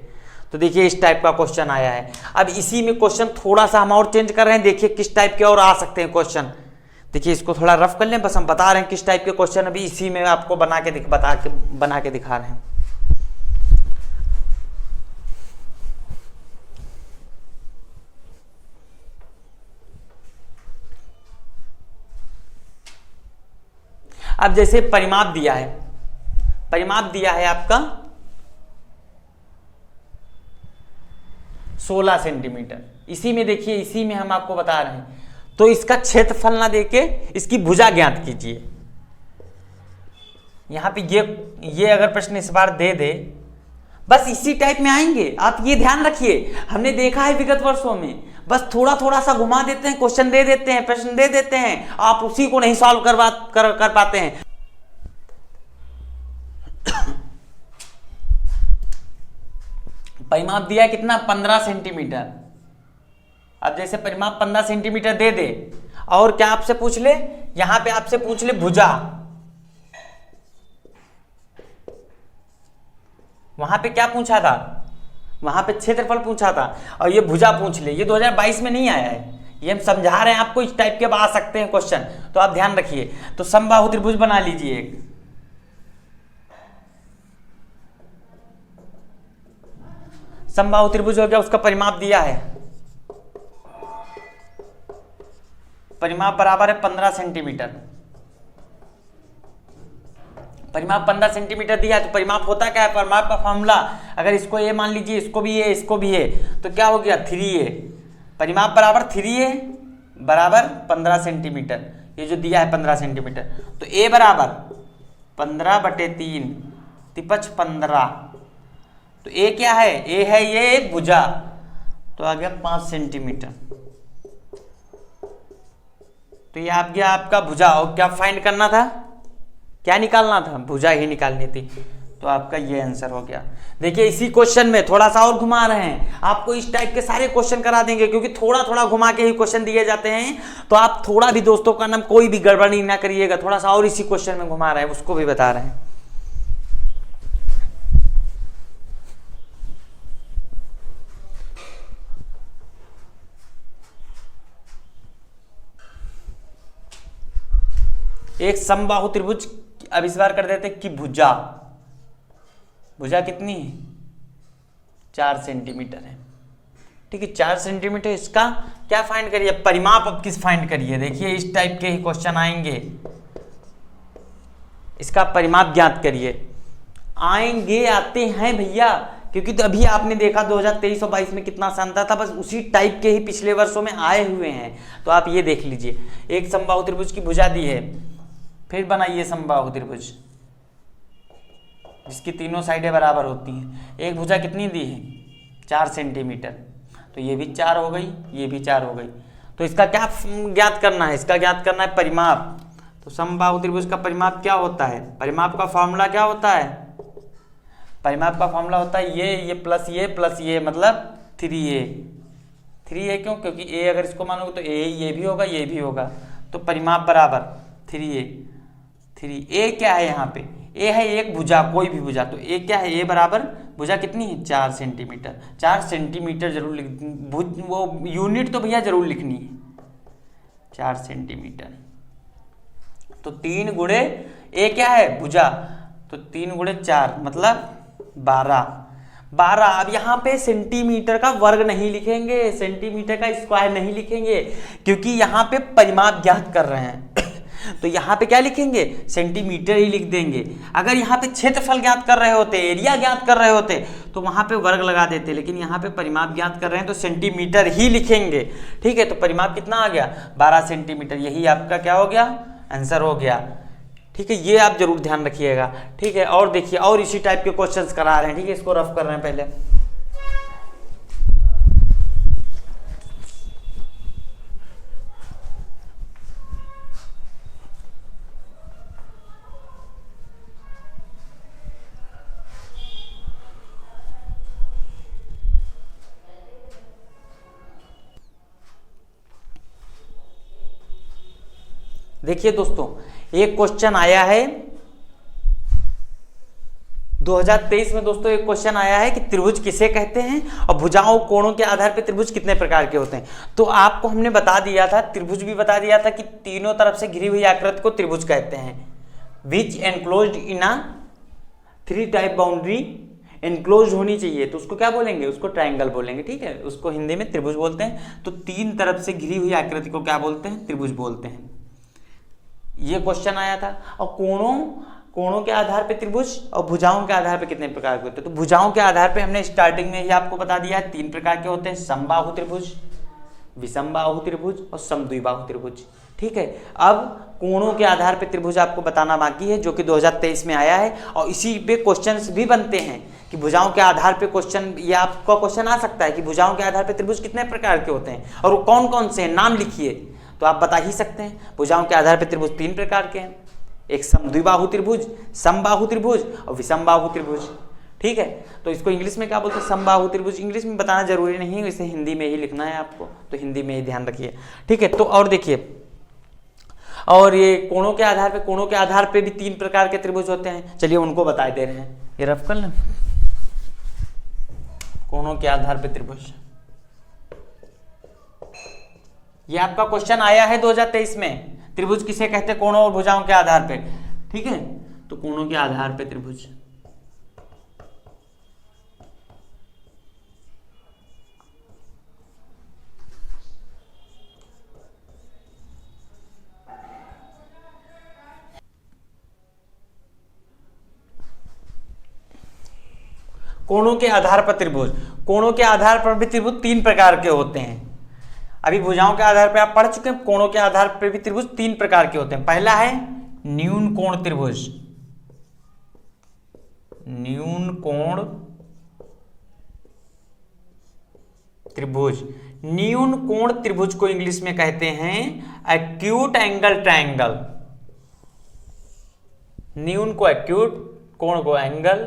तो देखिए इस टाइप का क्वेश्चन आया है। अब इसी में क्वेश्चन थोड़ा सा हम और चेंज कर रहे हैं, देखिए किस टाइप के और आ सकते हैं क्वेश्चन। देखिए इसको थोड़ा रफ कर लें, बस हम बता रहे हैं किस टाइप के क्वेश्चन अभी इसी में आपको बना के दिखा रहे हैं। अब जैसे परिमाप दिया है, परिमाप दिया है आपका 16 सेंटीमीटर। इसी में देखिए, इसी में हम आपको बता रहे हैं। तो इसका क्षेत्रफल ना देके इसकी भुजा ज्ञात कीजिए। यहां पे ये अगर प्रश्न इस बार दे दे, बस इसी टाइप में आएंगे। आप ये ध्यान रखिए, हमने देखा है विगत वर्षों में, बस थोड़ा थोड़ा सा घुमा देते हैं, क्वेश्चन दे देते हैं, प्रश्न दे देते हैं, आप उसी को नहीं सॉल्व कर पाते हैं। परिमाप दिया है कितना, 15 सेंटीमीटर। अब जैसे परिमाप 15 सेंटीमीटर दे दे और क्या आपसे पूछ ले, यहां पे आपसे पूछ ले भुजा, वहां पे क्या पूछा था, वहां पे क्षेत्रफल पूछा था, और ये भुजा पूछ ले। ये 2022 में नहीं आया है, ये हम समझा रहे हैं आपको, इस टाइप के आ सकते हैं क्वेश्चन, तो आप ध्यान रखिए। तो समबाहु त्रिभुज बना लीजिए एक, समबाहु त्रिभुज हो गया, उसका परिमाप दिया है, परिमाप बराबर है 15 सेंटीमीटर। परिमाप 15 सेंटीमीटर दिया है, तो परिमाप होता क्या है, परिमाप का फॉर्मूला, अगर इसको ए मान लीजिए, इसको भी ए, इसको भी ए, तो क्या हो गया 3a। परिमाप बराबर 3a बराबर 15 सेंटीमीटर, ये जो दिया है 15 सेंटीमीटर। तो a बराबर 15/3 तिपच 15। तो a क्या है, a है ये एक भुजा, तो आ गया 5 सेंटीमीटर। तो ये आ गया आपका भुजा। और क्या फाइंड करना था, क्या निकालना था, भुजा ही निकालनी थी। तो आपका ये आंसर हो गया। देखिए इसी क्वेश्चन में थोड़ा सा और घुमा रहे हैं, आपको इस टाइप के सारे क्वेश्चन करा देंगे, क्योंकि थोड़ा थोड़ा घुमा के ही क्वेश्चन दिए जाते हैं। तो आप थोड़ा भी दोस्तों का नाम कोई भी गड़बड़ी ना करिएगा, थोड़ा सा और इसी क्वेश्चन में घुमा रहे हैं, उसको भी बता रहे हैं। एक समबाहु त्रिभुज, अब इस बार कर देते कि भुजा, भुजा कितनी है 4 सेंटीमीटर है। ठीक है, 4 सेंटीमीटर, इसका क्या फाइंड करिए, परिमाप अब किस फाइंड करिए। देखिए इस टाइप के ही क्वेश्चन आएंगे, इसका परिमाप ज्ञात करिए। आएंगे, आते हैं भैया, क्योंकि तो अभी आपने देखा 2023 और 22 में कितना आसान था, बस उसी टाइप के ही पिछले वर्षों में आए हुए हैं। तो आप ये देख लीजिए, एक समबाहु त्रिभुज की भुजा दी है, फिर बनाइए समबाहु त्रिभुज जिसकी तीनों साइडें बराबर होती हैं। एक भुजा कितनी दी है 4 सेंटीमीटर, तो ये भी 4 हो गई, ये भी 4 हो गई। तो इसका क्या ज्ञात करना है, इसका ज्ञात करना है परिमाप। तो समबाहु त्रिभुज का परिमाप क्या होता है, परिमाप का फॉर्मूला क्या होता है, परिमाप का फॉर्मूला होता है ये प्लस ये मतलब 3a। 3a क्यों, क्योंकि a अगर इसको मानोगे तो ये भी होगा, ये भी होगा। तो परिमाप बराबर 3a। 3a क्या है, यहाँ पे a है एक भुजा, कोई भी भुजा, तो a क्या है, a बराबर भुजा कितनी है 4 सेंटीमीटर। 4 सेंटीमीटर जरूर लिख, वो यूनिट तो भैया जरूर लिखनी है 4 सेंटीमीटर। तो 3 गुणे ए क्या है, भुजा, तो 3 गुणे 4 मतलब 12। अब यहाँ पे सेंटीमीटर का वर्ग नहीं लिखेंगे, सेंटीमीटर का स्क्वायर नहीं लिखेंगे, क्योंकि यहाँ पे परिमाप ज्ञात कर रहे हैं तो यहाँ पे क्या लिखेंगे, सेंटीमीटर ही लिख देंगे। अगर यहाँ पे क्षेत्रफल ज्ञात कर रहे होते, एरिया ज्ञात कर रहे होते, तो वहाँ पे वर्ग लगा देते, लेकिन यहाँ पे परिमाप ज्ञात कर रहे हैं तो सेंटीमीटर ही लिखेंगे। ठीक है, तो परिमाप कितना आ गया, 12 सेंटीमीटर। यही आपका क्या हो गया, आंसर हो गया। ठीक है, ये आप जरूर ध्यान रखिएगा। ठीक है, और देखिए और इसी टाइप के क्वेश्चंस करा रहे हैं। ठीक है, इसको रफ कर रहे हैं पहले। देखिए दोस्तों, एक क्वेश्चन आया है 2023 में। दोस्तों एक क्वेश्चन आया है कि त्रिभुज किसे कहते हैं और भुजाओं कोणों के आधार पर त्रिभुज कितने प्रकार के होते हैं। तो आपको हमने बता दिया था, त्रिभुज भी बता दिया था कि तीनों तरफ से घिरी हुई आकृति को त्रिभुज कहते हैं। Which enclosed in a 3 type boundary, enclose होनी चाहिए तो उसको क्या बोलेंगे, उसको ट्रायंगल बोलेंगे। ठीक है, उसको हिंदी में त्रिभुज बोलते हैं। तो 3 तरफ से घिरी हुई आकृति को क्या बोलते हैं, त्रिभुज बोलते हैं। ये क्वेश्चन आया था। और कोणों के आधार पे त्रिभुज और भुजाओं के आधार पे कितने प्रकार के होते हैं। तो भुजाओं के आधार पे हमने स्टार्टिंग में ही आपको बता दिया है 3 प्रकार के होते हैं, समबाहु त्रिभुज, विषमबाहु त्रिभुज और समद्विबाहु त्रिभुज। ठीक है, अब कोणों के आधार पे त्रिभुज आपको बताना बाकी है, जो कि 2023 में आया है। और इसी पे क्वेश्चंस भी बनते हैं कि भुजाओं के आधार पे क्वेश्चन, ये आपका क्वेश्चन आ सकता है कि भुजाओं के आधार पे त्रिभुज कितने प्रकार के होते हैं और वो कौन कौन से हैं, नाम लिखिए। तो आप बता ही सकते हैं। भुजाओं के आधार पर त्रिभुज 3 प्रकार के हैं, एक समद्विबाहु त्रिभुज, समबाहु त्रिभुज और विषमबाहु त्रिभुज। ठीक है, तो इसको इंग्लिश में क्या बोलते हैं, समबाहु त्रिभुज। इंग्लिश में बताना जरूरी नहीं है, इसे हिंदी में ही लिखना है आपको, तो हिंदी में ही ध्यान रखिए। ठीक है, तो और देखिए, और ये कोणों के आधार पे भी 3 प्रकार के त्रिभुज होते हैं। चलिए उनको बता दे रहे हैं, ये रफ कर लें। कोणों के आधार पे त्रिभुज, ये आपका क्वेश्चन आया है 2023 में, त्रिभुज किसे कहते हैं कोणों और भुजाओं के आधार पे। ठीक है, तो कोणों के आधार पे त्रिभुज, कोणों के आधार पर त्रिभुज, कोणों के आधार पर भी त्रिभुज 3 प्रकार के होते हैं। अभी भुजाओं के आधार पर आप पढ़ चुके हैं, कोणों के आधार पर भी त्रिभुज 3 प्रकार के होते हैं। पहला है न्यून कोण त्रिभुज, न्यून कोण त्रिभुज। न्यून कोण त्रिभुज को इंग्लिश में कहते हैं एक्यूट एंगल ट्रायंगल। न्यून को एक्यूट, कोण को एंगल,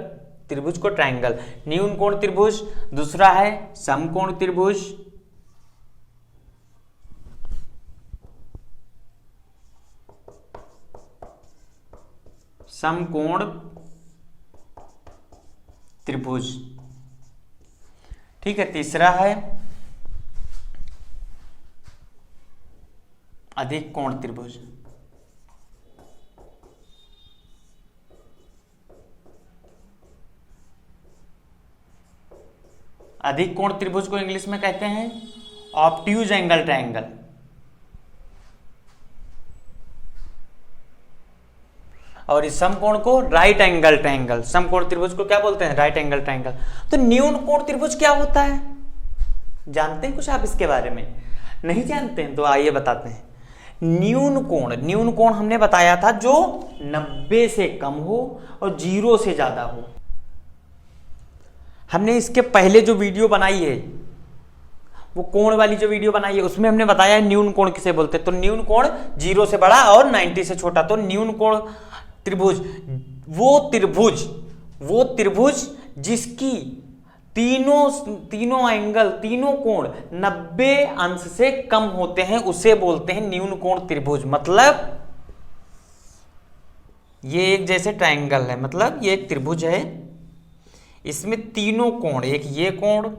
त्रिभुज को ट्रायंगल, न्यून कोण त्रिभुज। दूसरा है समकोण त्रिभुज, समकोण त्रिभुज। ठीक है, तीसरा है अधिक कोण त्रिभुज। अधिक कोण त्रिभुज को इंग्लिश में कहते हैं ऑब्ट्यूज एंगल ट्रायंगल। और इस समकोण को राइट एंगल ट्रायंगल। समकोण त्रिभुज को क्या बोलते हैं, राइट एंगल ट्रायंगल। तो न्यून कोण त्रिभुज क्या होता है, जानते हैं कुछ आप इसके बारे में? नहीं जानते हैं तो आइए बताते हैं। न्यून कोण हमने बताया था जो 90 से कम हो और 0 से ज्यादा हो। हमने इसके पहले जो वीडियो बनाई है, वो कोण वाली जो वीडियो बनाई है, उसमें हमने बताया है न्यून कोण किसे बोलते हैं। तो न्यून कोण 0 से बड़ा और 90 से छोटा। तो न्यून कोण त्रिभुज वो त्रिभुज जिसकी तीनों एंगल, तीनों कोण 90 अंश से कम होते हैं, उसे बोलते हैं न्यून कोण त्रिभुज। मतलब ये एक जैसे ट्रायंगल है, मतलब ये एक त्रिभुज है, इसमें तीनों कोण, एक ये कोण,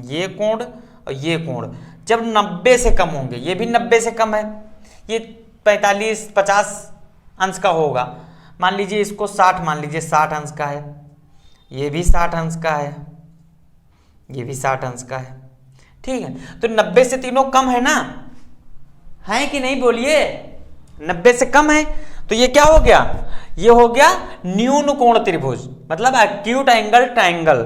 ये कोण और ये कोण जब 90 से कम होंगे, ये भी 90 से कम है, ये 45, 50 अंश का होगा। मान लीजिए इसको 60 मान लीजिए, 60 अंश का है, ये भी 60 अंश का है, ये भी 60 अंश का है, ठीक है। तो 90 से तीनों कम है ना, है कि नहीं बोलिए, 90 से कम है। तो ये क्या हो गया, ये हो गया न्यून कोण त्रिभुज, मतलब एक्यूट एंगल ट्रायंगल।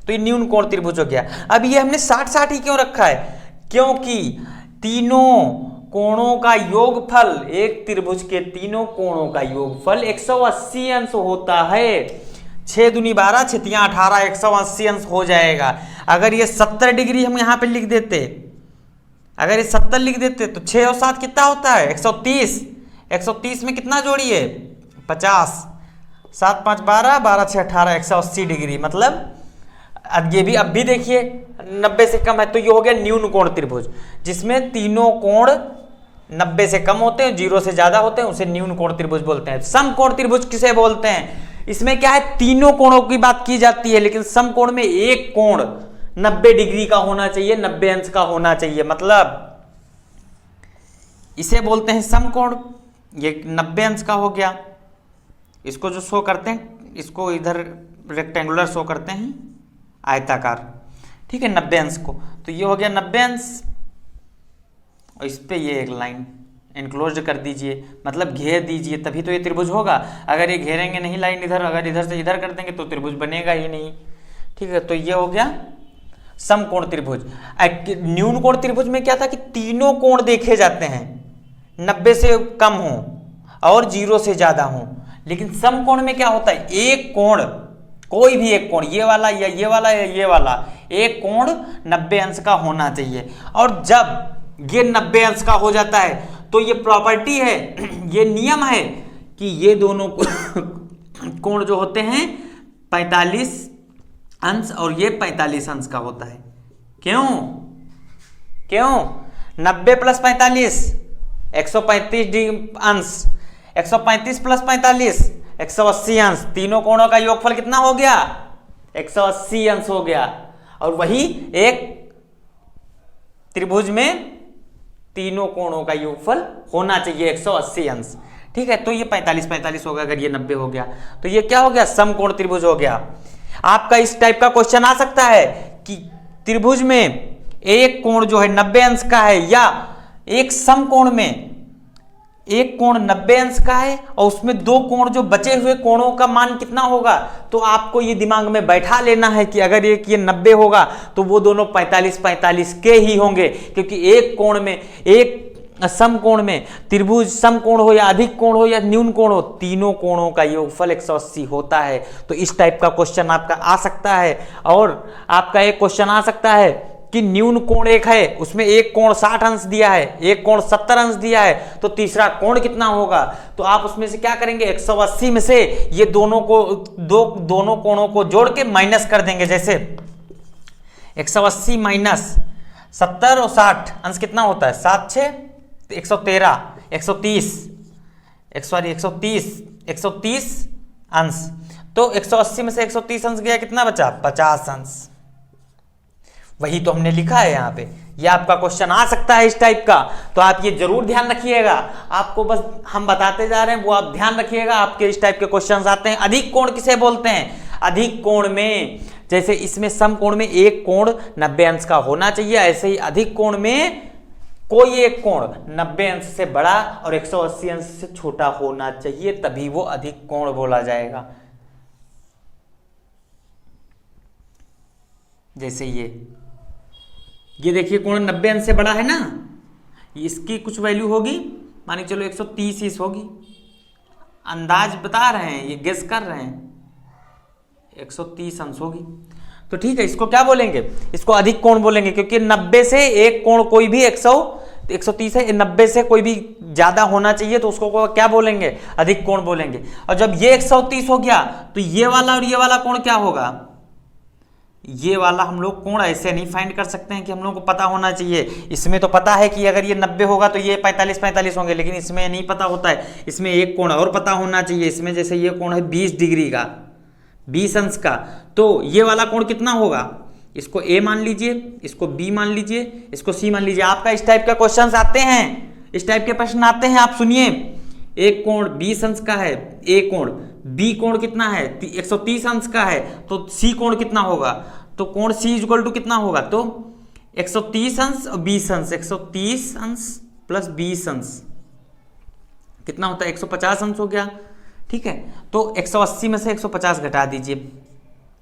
तो ये न्यून कोण त्रिभुज हो गया। अब ये हमने 60-60 ही क्यों रखा है, क्योंकि तीनों कोणों का योगफल, एक त्रिभुज के तीनों कोणों का योगफल 180 अंश होता है। 6 दूनी 12, 6 तियां 18, 180 अंश हो जाएगा। अगर ये 70 डिग्री हम यहाँ पे लिख देते, अगर ये 70 लिख देते तो 6 और 7 कितना होता है 130। 130 में कितना जोड़िए 50, 7 5 12, 12 6 18, 180 डिग्री। मतलब अब ये भी, अब भी देखिए 90 से कम है, तो ये हो गया न्यून कोण त्रिभुज, जिसमें तीनों कोण 90 से कम होते हैं, 0 से ज्यादा होते हैं, उसे न्यून कोण त्रिभुज बोलते हैं। सम कोण त्रिभुज किसे बोलते हैं, इसमें क्या है, तीनों कोणों की बात की जाती है, लेकिन सम कोण में एक कोण 90 डिग्री का होना चाहिए, 90 अंश का होना चाहिए, मतलब इसे बोलते हैं सम कोण। ये 90 अंश का हो गया। इसको जो शो करते हैं, इसको इधर रेक्टेंगुलर शो करते हैं, आयताकार, ठीक है, 90 अंश को। तो ये हो गया 90 अंश, और इस पे ये एक लाइन इनक्लोज कर दीजिए, मतलब घेर दीजिए, तभी तो ये त्रिभुज होगा। अगर ये घेरेंगे नहीं लाइन इधर, अगर इधर से इधर कर देंगे तो त्रिभुज बनेगा ही नहीं, ठीक है। तो ये हो गया समकोण त्रिभुज। न्यून कोण त्रिभुज में क्या था कि तीनों कोण देखे जाते हैं, 90 से कम हो और 0 से ज्यादा हो। लेकिन समकोण में क्या होता है, एक कोण, कोई भी एक कोण, ये वाला या ये वाला या ये वाला, एक कोण 90 अंश का होना चाहिए। और जब ये 90 अंश का हो जाता है तो ये प्रॉपर्टी है, ये नियम है कि ये दोनों कोण जो होते हैं 45 अंश और ये 45 अंश का होता है। क्यों क्यों 90 प्लस 45 135 अंश, 135 प्लस 45 180 अंश, तीनों कोणों का योगफल कितना हो गया 180 अंश हो गया। और वही एक त्रिभुज में तीनों कोणों का योगफल होना चाहिए 180 अंश, ठीक है। तो ये 45-45 होगा, अगर ये 90 हो गया तो ये क्या हो गया, समकोण त्रिभुज हो गया। आपका इस टाइप का क्वेश्चन आ सकता है कि त्रिभुज में एक कोण जो है 90 अंश का है, या एक समकोण में एक कोण 90 अंश का है और उसमें दो कोण जो बचे हुए कोणों का मान कितना होगा। तो आपको ये दिमाग में बैठा लेना है कि अगर एक ये 90 होगा तो वो दोनों 45-45 के ही होंगे, क्योंकि एक कोण में, एक समकोण में, त्रिभुज समकोण हो या अधिक कोण हो या न्यून कोण हो, तीनों कोणों का योगफल 180 होता है। तो इस टाइप का क्वेश्चन आपका आ सकता है। और आपका एक क्वेश्चन आ सकता है कि न्यून कोण एक है, उसमें एक कोण 60 अंश दिया है, एक कोण 70 अंश दिया है, तो तीसरा कोण कितना होगा। तो आप उसमें से क्या करेंगे, 180 में से ये दोनों दोनों कोणों को जोड़ के माइनस कर देंगे। जैसे 180 माइनस 70 और 60 अंश कितना होता है, 7 6 113, 130 अंश। तो 180 में से 130 अंश गया, कितना बचा 50 अंश। वही तो हमने लिखा है यहाँ पे। ये आपका क्वेश्चन आ सकता है इस टाइप का, तो आप ये जरूर ध्यान रखिएगा। आपको बस हम बताते जा रहे हैं, वो आप ध्यान रखिएगा। आपके इस टाइप के क्वेश्चन आते हैं। अधिक कोण किसे बोलते हैं, अधिक कोण में, जैसे इसमें समकोण में एक कोण 90 अंश का होना चाहिए, ऐसे ही अधिक कोण में कोई एक कोण 90 अंश से बड़ा और 180 अंश से छोटा होना चाहिए, तभी वो अधिक कोण बोला जाएगा। जैसे ये देखिए कोण 90 अंश से बड़ा है ना, इसकी कुछ वैल्यू होगी, मानी चलो 130 होगी, अंदाज बता रहे हैं, ये गेस कर रहे हैं, 130 अंश होगी। तो ठीक है, इसको क्या बोलेंगे, इसको अधिक कोण बोलेंगे, क्योंकि 90 से एक कोण कोई भी 130 है, 90 से कोई भी ज्यादा होना चाहिए, तो उसको क्या बोलेंगे, अधिक कोण बोलेंगे। और जब ये 130 हो गया तो ये वाला और ये वाला कोण क्या होगा, ये वाला हम लोग कोण ऐसे नहीं फाइंड कर सकते हैं कि हम लोग को पता होना चाहिए। इसमें तो पता है कि अगर ये 90 होगा तो ये 45-45 होंगे, लेकिन इसमें नहीं पता होता है। इसमें एक कोण और पता होना चाहिए। इसमें जैसे ये कोण है 20 डिग्री का, 20 अंश का, तो ये वाला कोण कितना होगा, इसको ए मान लीजिए, इसको बी मान लीजिए, इसको सी मान लीजिए। आपका इस टाइप का क्वेश्चन आते हैं, इस टाइप के प्रश्न आते हैं। आप सुनिए एक कोण 20 अंश का है, ए कोण, बी कोण कितना है 130 अंश का है, तो सी कोण कितना होगा, तो कोण सी इक्वल टू कितना होगा, तो 130 अंश और 20 अंश, 130 अंश प्लस 20 अंश कितना होता है 150 अंश हो गया। ठीक है, तो 180 में से 150 घटा दीजिए,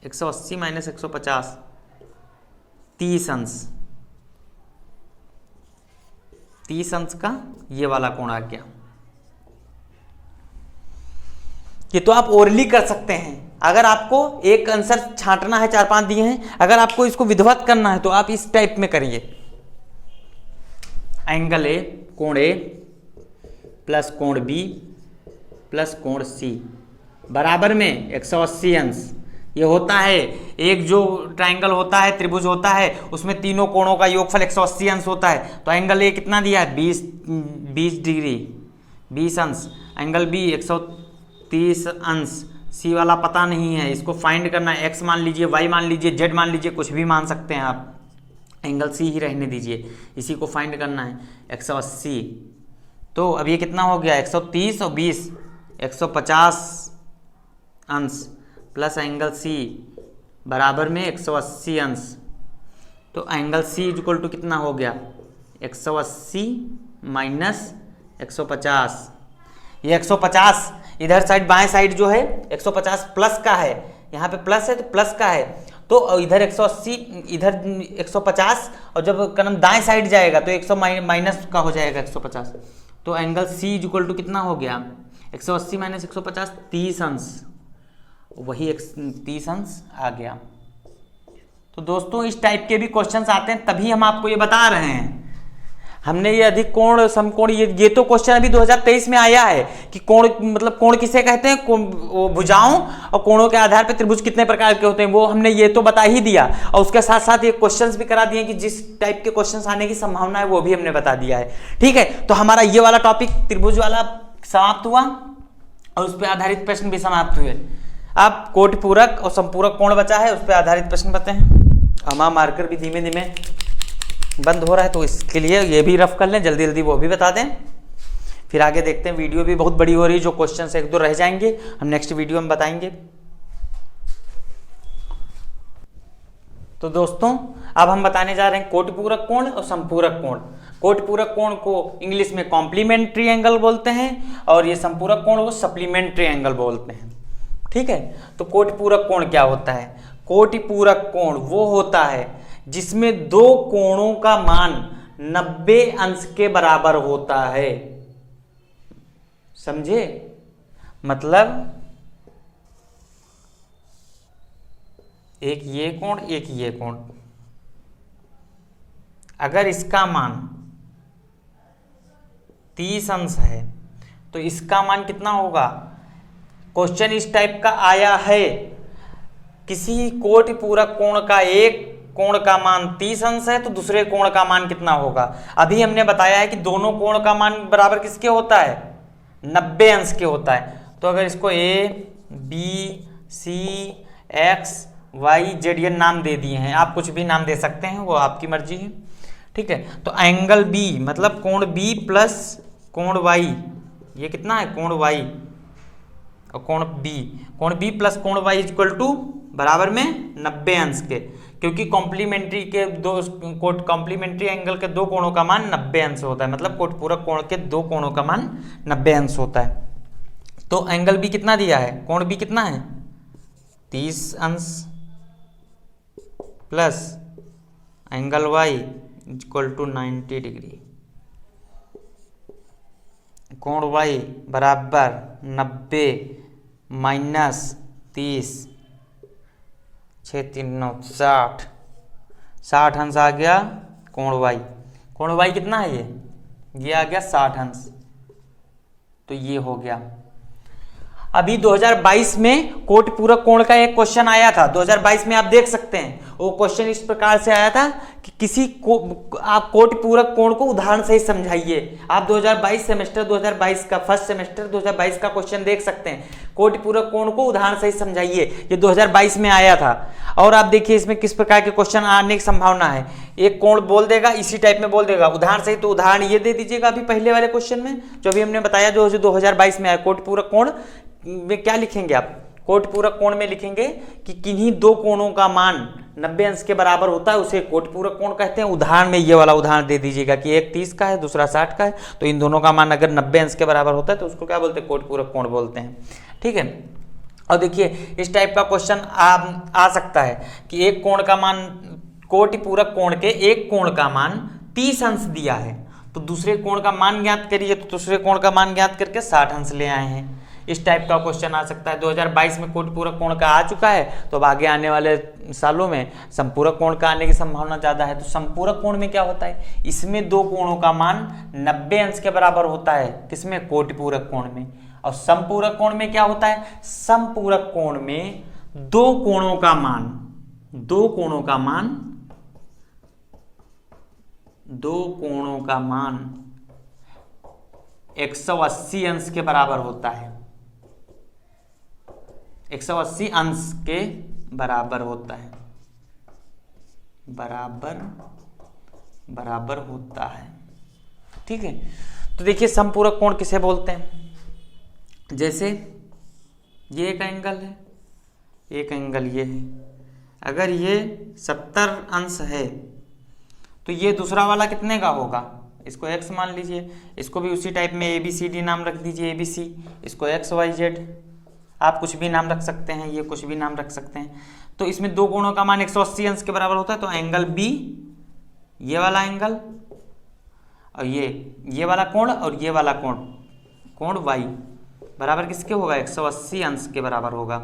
180 माइनस 150 30 अंश, 30 अंश का ये वाला कोण आ गया। ये तो आप ओरली कर सकते हैं, अगर आपको एक आंसर छांटना है, 4-5 दिए हैं, अगर आपको इसको विधिवत करना है तो आप इस टाइप में करिए, एंगल ए, कोण ए प्लस कोण बी प्लस कोण सी बराबर में 180 अंश। ये होता है एक जो ट्राइंगल होता है, त्रिभुज होता है, उसमें तीनों कोणों का योगफल 180 अंश होता है। तो एंगल ए कितना दिया है 20 डिग्री 20 अंश, एंगल बी 130 अंश, सी वाला पता नहीं है, इसको फाइंड करना है, एक्स मान लीजिए, वाई मान लीजिए, जेड मान लीजिए, कुछ भी मान सकते हैं आप, एंगल सी ही रहने दीजिए, इसी को फाइंड करना है 180। तो अब ये कितना हो गया 130 और 20 150 अंश प्लस एंगल सी बराबर में 180 अंश। तो एंगल सी इक्वल टू कितना हो गया 180 माइनस 150। ये 150 इधर साइड बाएं साइड जो है 150 प्लस का है, यहाँ पे प्लस है तो प्लस का है, तो इधर 180 इधर 150 और जब कदम दाएं साइड जाएगा तो 100 माइनस का हो जाएगा 150। तो एंगल सी इक्वल टू कितना हो गया 180 माइनस 150 30 अंश, वही 30 अंश आ गया। तो दोस्तों इस टाइप के भी क्वेश्चंस आते हैं, तभी हम आपको ये बता रहे हैं। हमने ये अधिक कोण समकोण ये तो क्वेश्चन अभी 2023 में आया है कि कोण मतलब कोण किसे कहते हैं, भुजाओं और कोणों के आधार पर त्रिभुज कितने प्रकार के होते हैं, वो हमने ये तो बता ही दिया, और उसके साथ साथ ये क्वेश्चंस भी करा दिए कि जिस टाइप के क्वेश्चंस आने की संभावना है वो भी हमने बता दिया है। ठीक है, तो हमारा ये वाला टॉपिक त्रिभुज वाला समाप्त हुआ और उस पर आधारित प्रश्न भी समाप्त हुए। अब कोटि पूरक और संपूरक कोण बचा है, उस पर आधारित प्रश्न बताते हैं। हमारा मार्कर भी धीमे धीमे बंद हो रहा है, तो इसके लिए ये भी रफ कर लें, जल्दी जल्दी वो भी बता दें, फिर आगे देखते हैं। वीडियो भी बहुत बड़ी हो रही है, जो क्वेश्चन एक दो रह जाएंगे हम नेक्स्ट वीडियो में बताएंगे। तो दोस्तों अब हम बताने जा रहे हैं कोटि पूरक कोण और संपूरक कोण। कोटि पूरक कोण को इंग्लिश में कॉम्प्लीमेंट्री एंगल बोलते हैं और ये संपूरक कोण को सप्लीमेंट्री एंगल बोलते हैं। ठीक है, तो कोटि पूरक कोण क्या होता है? कोटि पूरक कोण वो होता है जिसमें दो कोणों का मान 90 अंश के बराबर होता है। समझे? मतलब एक ये कोण एक ये कोण, अगर इसका मान 30 अंश है तो इसका मान कितना होगा? क्वेश्चन इस टाइप का आया है, किसी कोटि पूरक कोण का एक कोण का मान 30 अंश है तो दूसरे कोण का मान कितना होगा? अभी हमने बताया है कि दोनों कोण का मान बराबर किसके होता है? 90 अंश के होता है। तो अगर इसको A B C X Y Z ये नाम दे दिए हैं, आप कुछ भी नाम दे सकते हैं, वो आपकी मर्जी है। ठीक है, तो एंगल बी मतलब कोण बी प्लस कोण वाई, ये कितना है कोण वाई, और कोण बी प्लस कोण वाई इक्वल टू बराबर में 90 अंश के, क्योंकि कॉम्प्लीमेंट्री के कॉम्प्लीमेंट्री एंगल के दो कोणों का मान 90 अंश होता है, मतलब कोटि पूरक कोण के दो कोणों का मान 90 अंश होता है। तो एंगल बी कितना दिया है? कोण बी कितना है 30 अंश plus angle Y equal to 90 degree, कोण वाई बराबर 90 माइनस 30 6 3 9 60 अंश आ गया कोण वाई। कोण वाई कितना है? ये आ गया 60 अंश। तो ये हो गया। अभी 2022 में कोटि पूरक कोण का एक क्वेश्चन आया था 2022 में, आप देख सकते हैं। वो क्वेश्चन इस प्रकार से आया था कि किसी को आप कोटि पूरक कोण को उदाहरण से ही समझाइए। आप 2022 सेमेस्टर 2022 का फर्स्ट सेमेस्टर 2022 का क्वेश्चन देख सकते हैं, कोटि पूरक कोण को उदाहरण से ही समझाइए। ये 2022 में आया था। और आप देखिए इसमें किस प्रकार के क्वेश्चन आने की संभावना है। एक कोण बोल देगा, इसी टाइप में बोल देगा उदाहरण से ही। तो उदाहरण ये दे दीजिएगा अभी पहले वाले क्वेश्चन में जो अभी हमने बताया, जो 2022 में आया। कोटि पूरक कोण में क्या लिखेंगे आप? कोटि पूरक कोण में लिखेंगे कि किन्हीं दो कोणों का मान 90 अंश के बराबर होता है, उसे कोटि पूरक कोण कहते हैं। उदाहरण में ये वाला उदाहरण दे दीजिएगा कि एक 30 का है, दूसरा 60 का है, तो इन दोनों का मान अगर 90 अंश के बराबर होता है तो उसको क्या बोलते हैं? कोटि पूरक कोण बोलते हैं। ठीक है। और देखिए इस टाइप का क्वेश्चन आ सकता है कि एक कोण का मान, कोटि पूरक कोण के एक कोण का मान 30 अंश दिया है, तो दूसरे कोण का मान ज्ञात करिए। तो दूसरे कोण का मान ज्ञात करके 60 अंश ले आए हैं। इस टाइप का क्वेश्चन आ सकता है। 2022 में कोटि पूरक कोण का आ चुका है, तो अब आगे आने वाले सालों में संपूरक कोण का आने की संभावना ज्यादा है। तो संपूरक कोण में क्या होता है? इसमें दो कोणों का मान 90 अंश के बराबर होता है। किसमें? कोटि पूरक कोण में। और संपूरक कोण में क्या होता है? संपूरक कोण में दो कोणों का मान 180 अंश के बराबर होता है। 180 अंश के बराबर होता है, बराबर होता है। ठीक है। तो देखिए संपूरक कोण किसे बोलते हैं? जैसे ये एक एंगल है, एक एंगल ये है। अगर ये 70 अंश है तो ये दूसरा वाला कितने का होगा? इसको x मान लीजिए। इसको भी उसी टाइप में ABCD नाम रख दीजिए, ABC। इसको XYZ, आप कुछ भी नाम रख सकते हैं, ये कुछ भी नाम रख सकते हैं। तो इसमें दो कोणों का मान 180 अंश के बराबर होता है। तो एंगल B, ये वाला एंगल, और ये वाला कोण और ये वाला कोण Y बराबर किसके होगा? 180 अंश के बराबर होगा।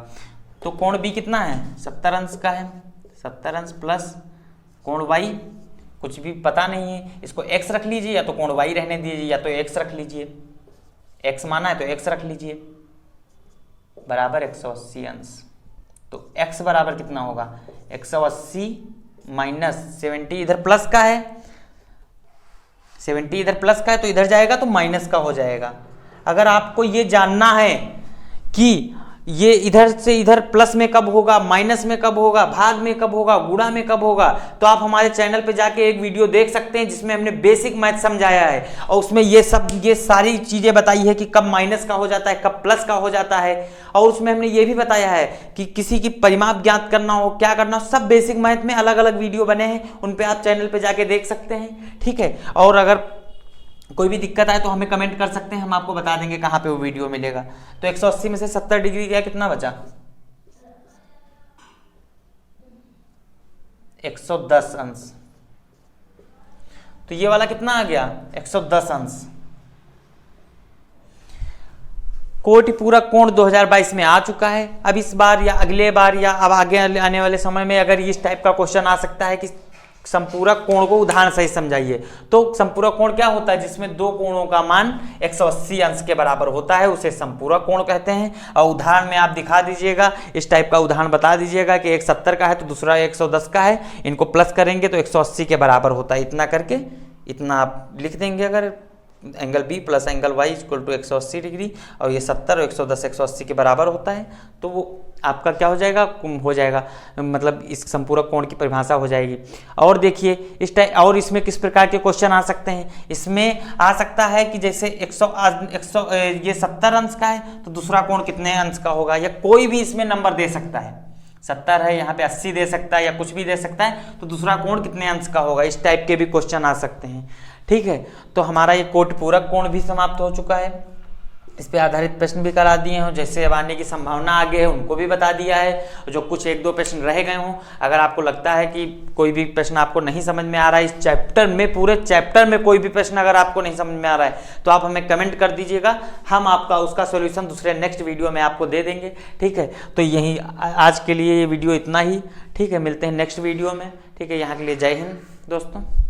तो कोण B कितना है? 70 अंश का है। 70 अंश प्लस कोण Y कुछ भी पता नहीं है, इसको x रख लीजिए, या तो कोण y रहने दीजिए, या तो x रख लीजिए। x माना है तो x रख लीजिए, बराबर 180 अंश। तो x बराबर कितना होगा? 180 माइनस 70, इधर प्लस का है, 70 इधर प्लस का है, तो इधर जाएगा तो माइनस का हो जाएगा। अगर आपको ये जानना है कि ये इधर से इधर प्लस में कब होगा, माइनस में कब होगा, भाग में कब होगा, गुणा में कब होगा, तो आप हमारे चैनल पे जाके एक वीडियो देख सकते हैं जिसमें हमने बेसिक मैथ समझाया है। और उसमें ये सारी चीजें बताई है कि कब माइनस का हो जाता है, कब प्लस का हो जाता है। और उसमें हमने ये भी बताया है कि किसी की परिमाप ज्ञात करना हो, क्या करना हो, सब बेसिक मैथ में अलग अलग वीडियो बने हैं, उन पे आप चैनल पे जाके देख सकते हैं। ठीक है। और अगर कोई भी दिक्कत आए तो हमें कमेंट कर सकते हैं, हम आपको बता देंगे कहाँ पे वो वीडियो मिलेगा। तो 180 में से 70 डिग्री गया, कितना बचा? 110 अंश। तो ये वाला कितना आ गया? 110 अंश। कोटि पूरक कोण 2022 में आ चुका है। अब इस बार या अगले बार या अब आगे आने वाले समय में अगर इस टाइप का क्वेश्चन आ सकता है कि संपूरक कोण को उदाहरण सही समझाइए। तो संपूरक कोण क्या होता है? जिसमें दो कोणों का मान 180 अंश के बराबर होता है, उसे संपूरक कोण कहते हैं। और उदाहरण में आप दिखा दीजिएगा, इस टाइप का उदाहरण बता दीजिएगा कि एक 70 का है तो दूसरा 110 का है, इनको प्लस करेंगे तो 180 के बराबर होता है। इतना करके इतना आप लिख देंगे। अगर angle B plus angle Y equal to 180 degree, और ये 70 और 110 180 के बराबर होता है, तो वो आपका क्या हो जाएगा? मतलब इस संपूरक कोण की परिभाषा हो जाएगी। और देखिए इस टाइप, और इसमें किस प्रकार के क्वेश्चन आ सकते हैं? इसमें आ सकता है कि जैसे ये 70 अंश का है तो दूसरा कोण कितने अंश का होगा, या कोई भी इसमें नंबर दे सकता है। 70 है, यहाँ पे 80 दे सकता है, या कुछ भी दे सकता है, तो दूसरा कोण कितने अंश का होगा। इस टाइप के भी क्वेश्चन आ सकते हैं। ठीक है। तो हमारा ये कोटि पूरक कोण भी समाप्त हो चुका है। इस पे आधारित प्रश्न भी करा दिए हों, जैसे अब आने की संभावना आगे है उनको भी बता दिया है। जो कुछ एक दो प्रश्न रह गए हों, अगर आपको लगता है कि कोई भी प्रश्न आपको नहीं समझ में आ रहा है इस चैप्टर में, पूरे चैप्टर में कोई भी प्रश्न अगर आपको नहीं समझ में आ रहा है, तो आप हमें कमेंट कर दीजिएगा, हम आपका उसका सोल्यूशन दूसरे नेक्स्ट वीडियो में आपको दे देंगे। ठीक है। तो यही आज के लिए ये वीडियो इतना ही। ठीक है। मिलते हैं नेक्स्ट वीडियो में। ठीक है। यहाँ के लिए जय हिंद दोस्तों।